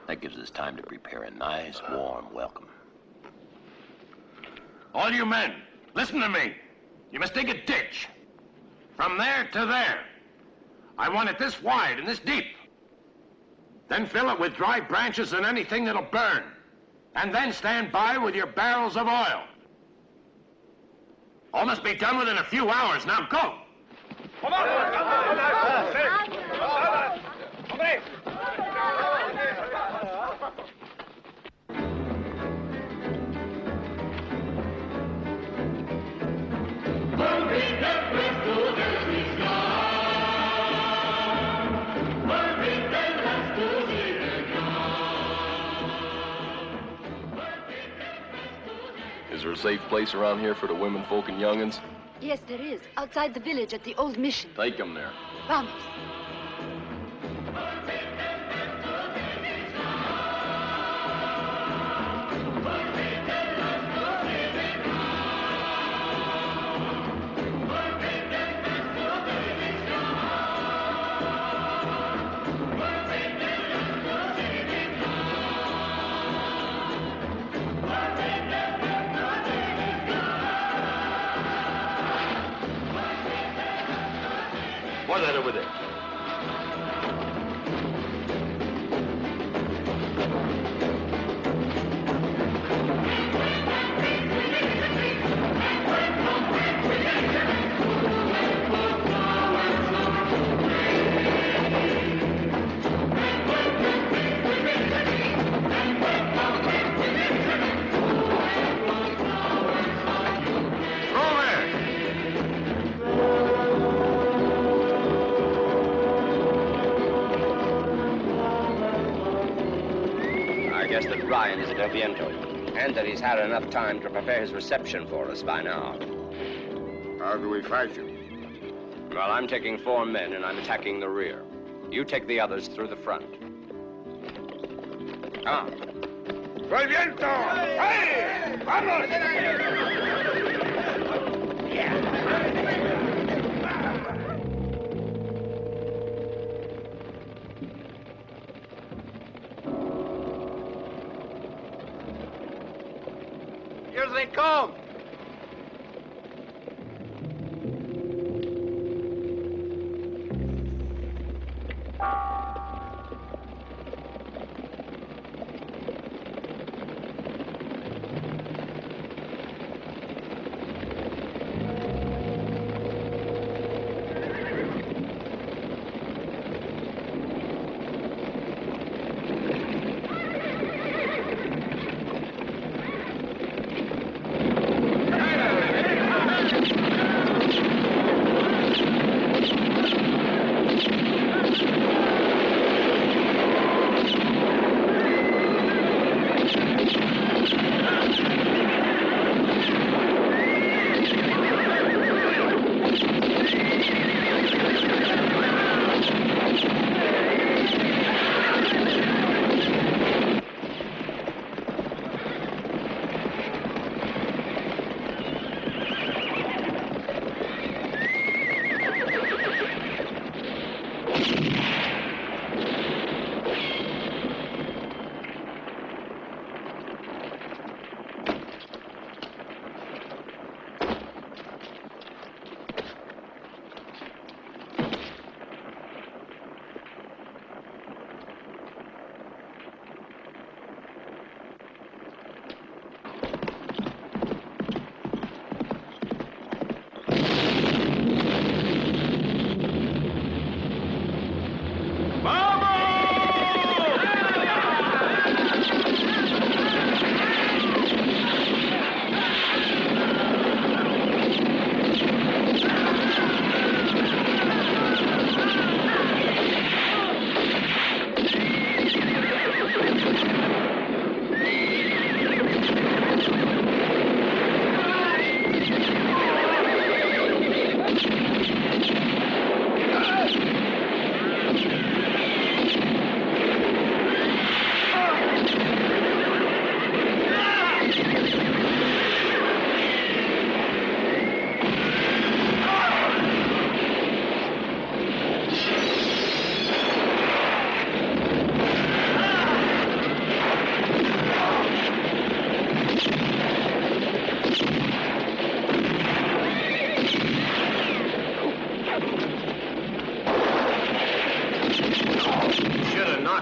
That gives us time to prepare a nice, warm welcome. All you men, listen to me. You must dig a ditch. From there to there. I want it this wide and this deep. Then fill it with dry branches and anything that'll burn. And then stand by with your barrels of oil. All must be done within a few hours. Now go. Come on. Is there a safe place around here for the women folk and young'uns? Yes, there is. Outside the village at the old mission. Take them there. Vamos. What's that over there? And that he's had enough time to prepare his reception for us by now. How do we fight him? Well, I'm taking 4 men and I'm attacking the rear. You take the others through the front. Come on. ¡Con el viento! ¡Hey! ¡Vamos! Here they come!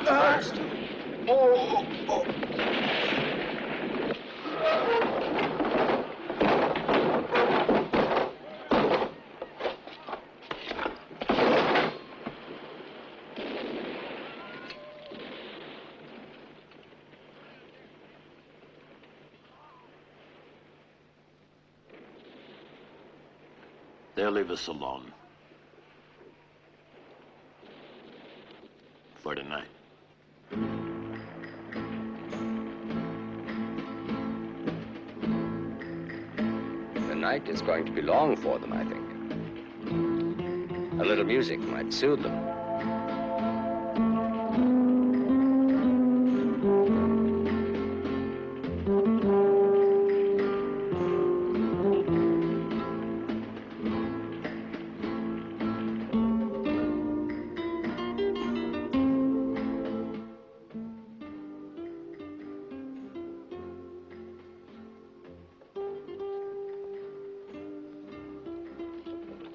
shots first. They'll leave us alone. For tonight. The night is going to be long for them, I think. A little music might soothe them.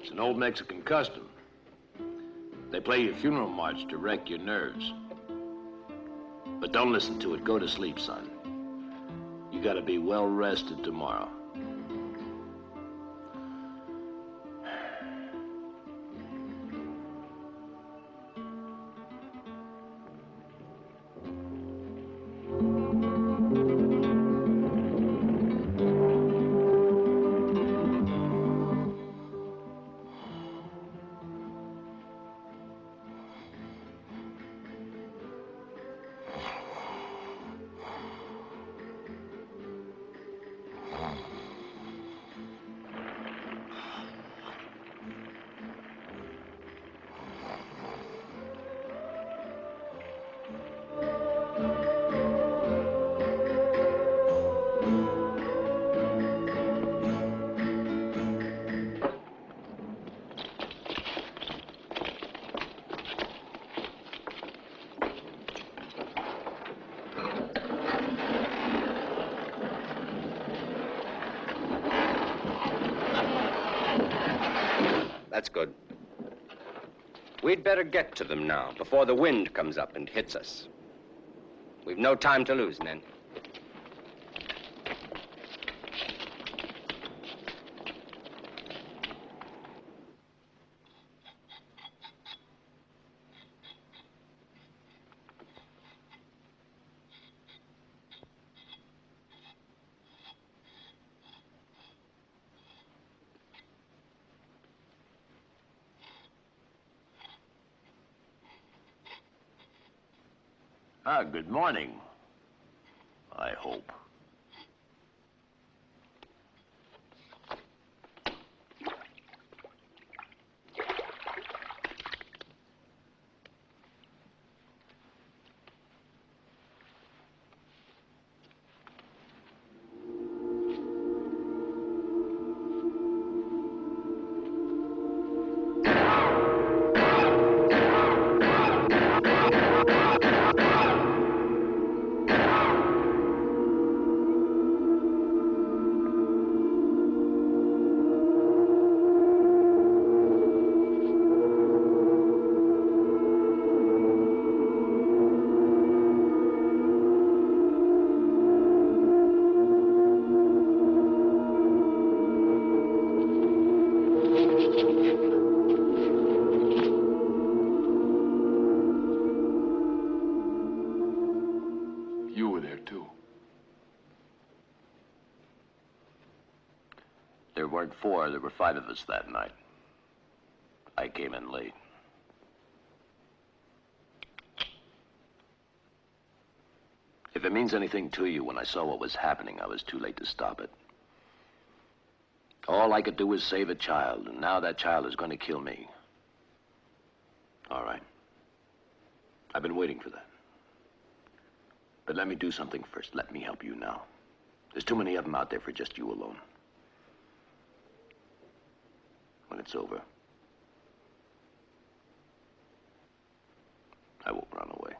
It's an old Mexican custom. They play your funeral march to wreck your nerves. But don't listen to it. Go to sleep, son. You gotta be well rested tomorrow. That's good. We'd better get to them now, before the wind comes up and hits us. We've no time to lose, men. Good morning. I hope. There weren't four, there were 5 of us that night. I came in late. If it means anything to you, when I saw what was happening, I was too late to stop it. All I could do was save a child, and now that child is going to kill me. All right. I've been waiting for that. But let me do something first. Let me help you now. There's too many of them out there for just you alone. When it's over, I won't run away.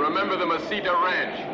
Remember the Mesita Ranch.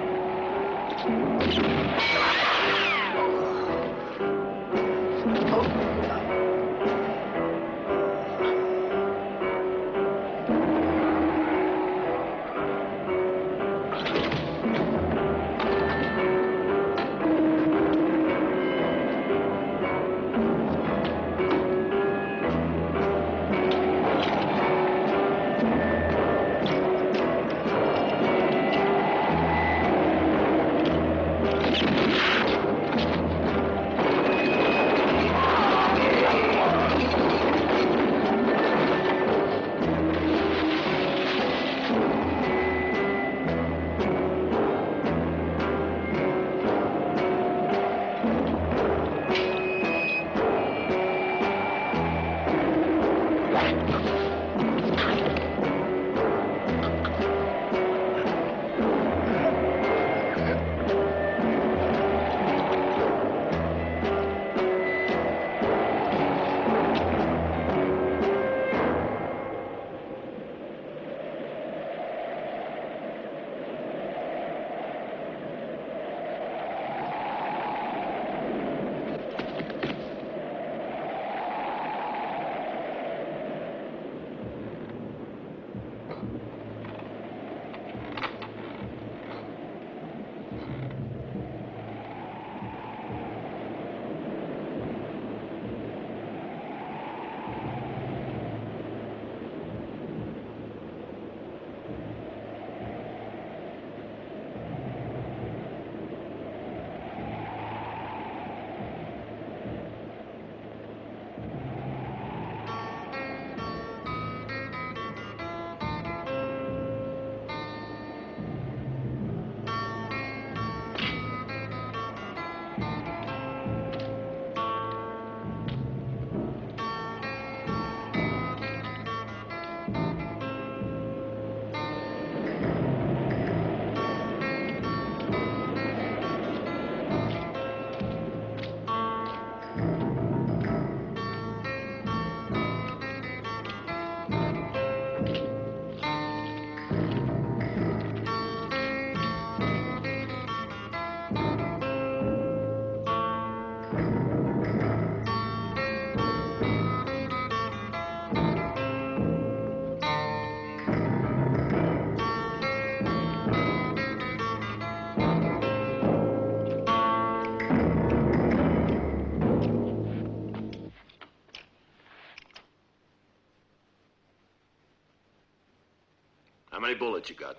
How many bullets you got?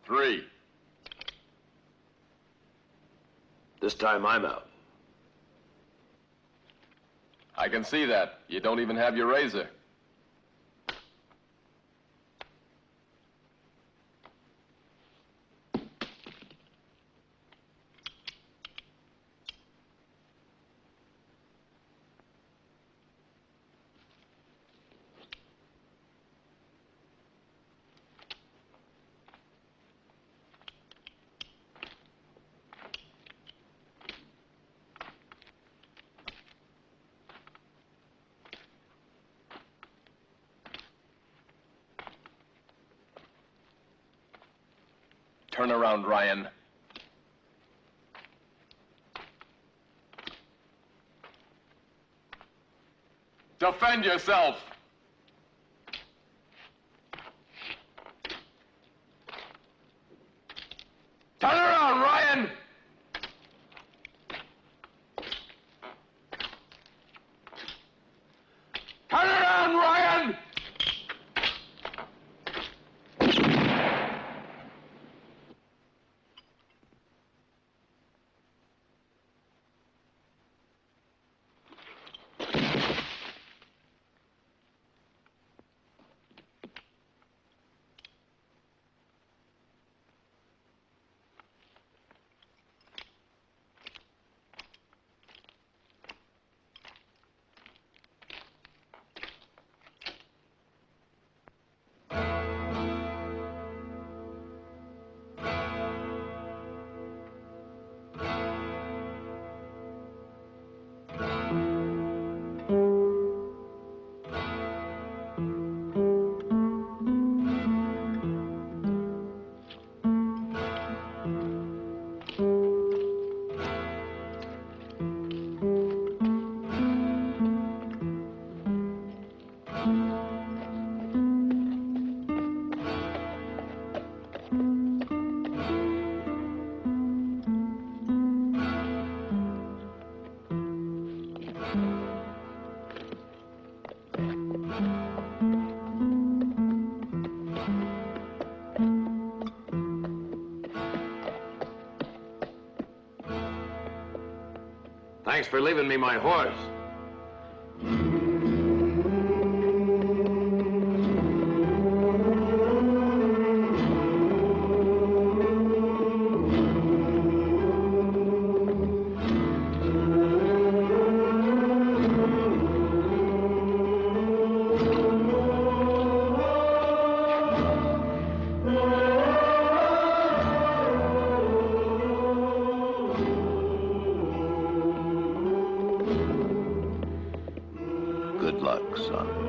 3. This time I'm out. I can see that. You don't even have your razor. Turn around, Ryan. Defend yourself! Turn around, Ryan! Turn around, Ryan! Thanks for leaving me my horse. Good luck, son.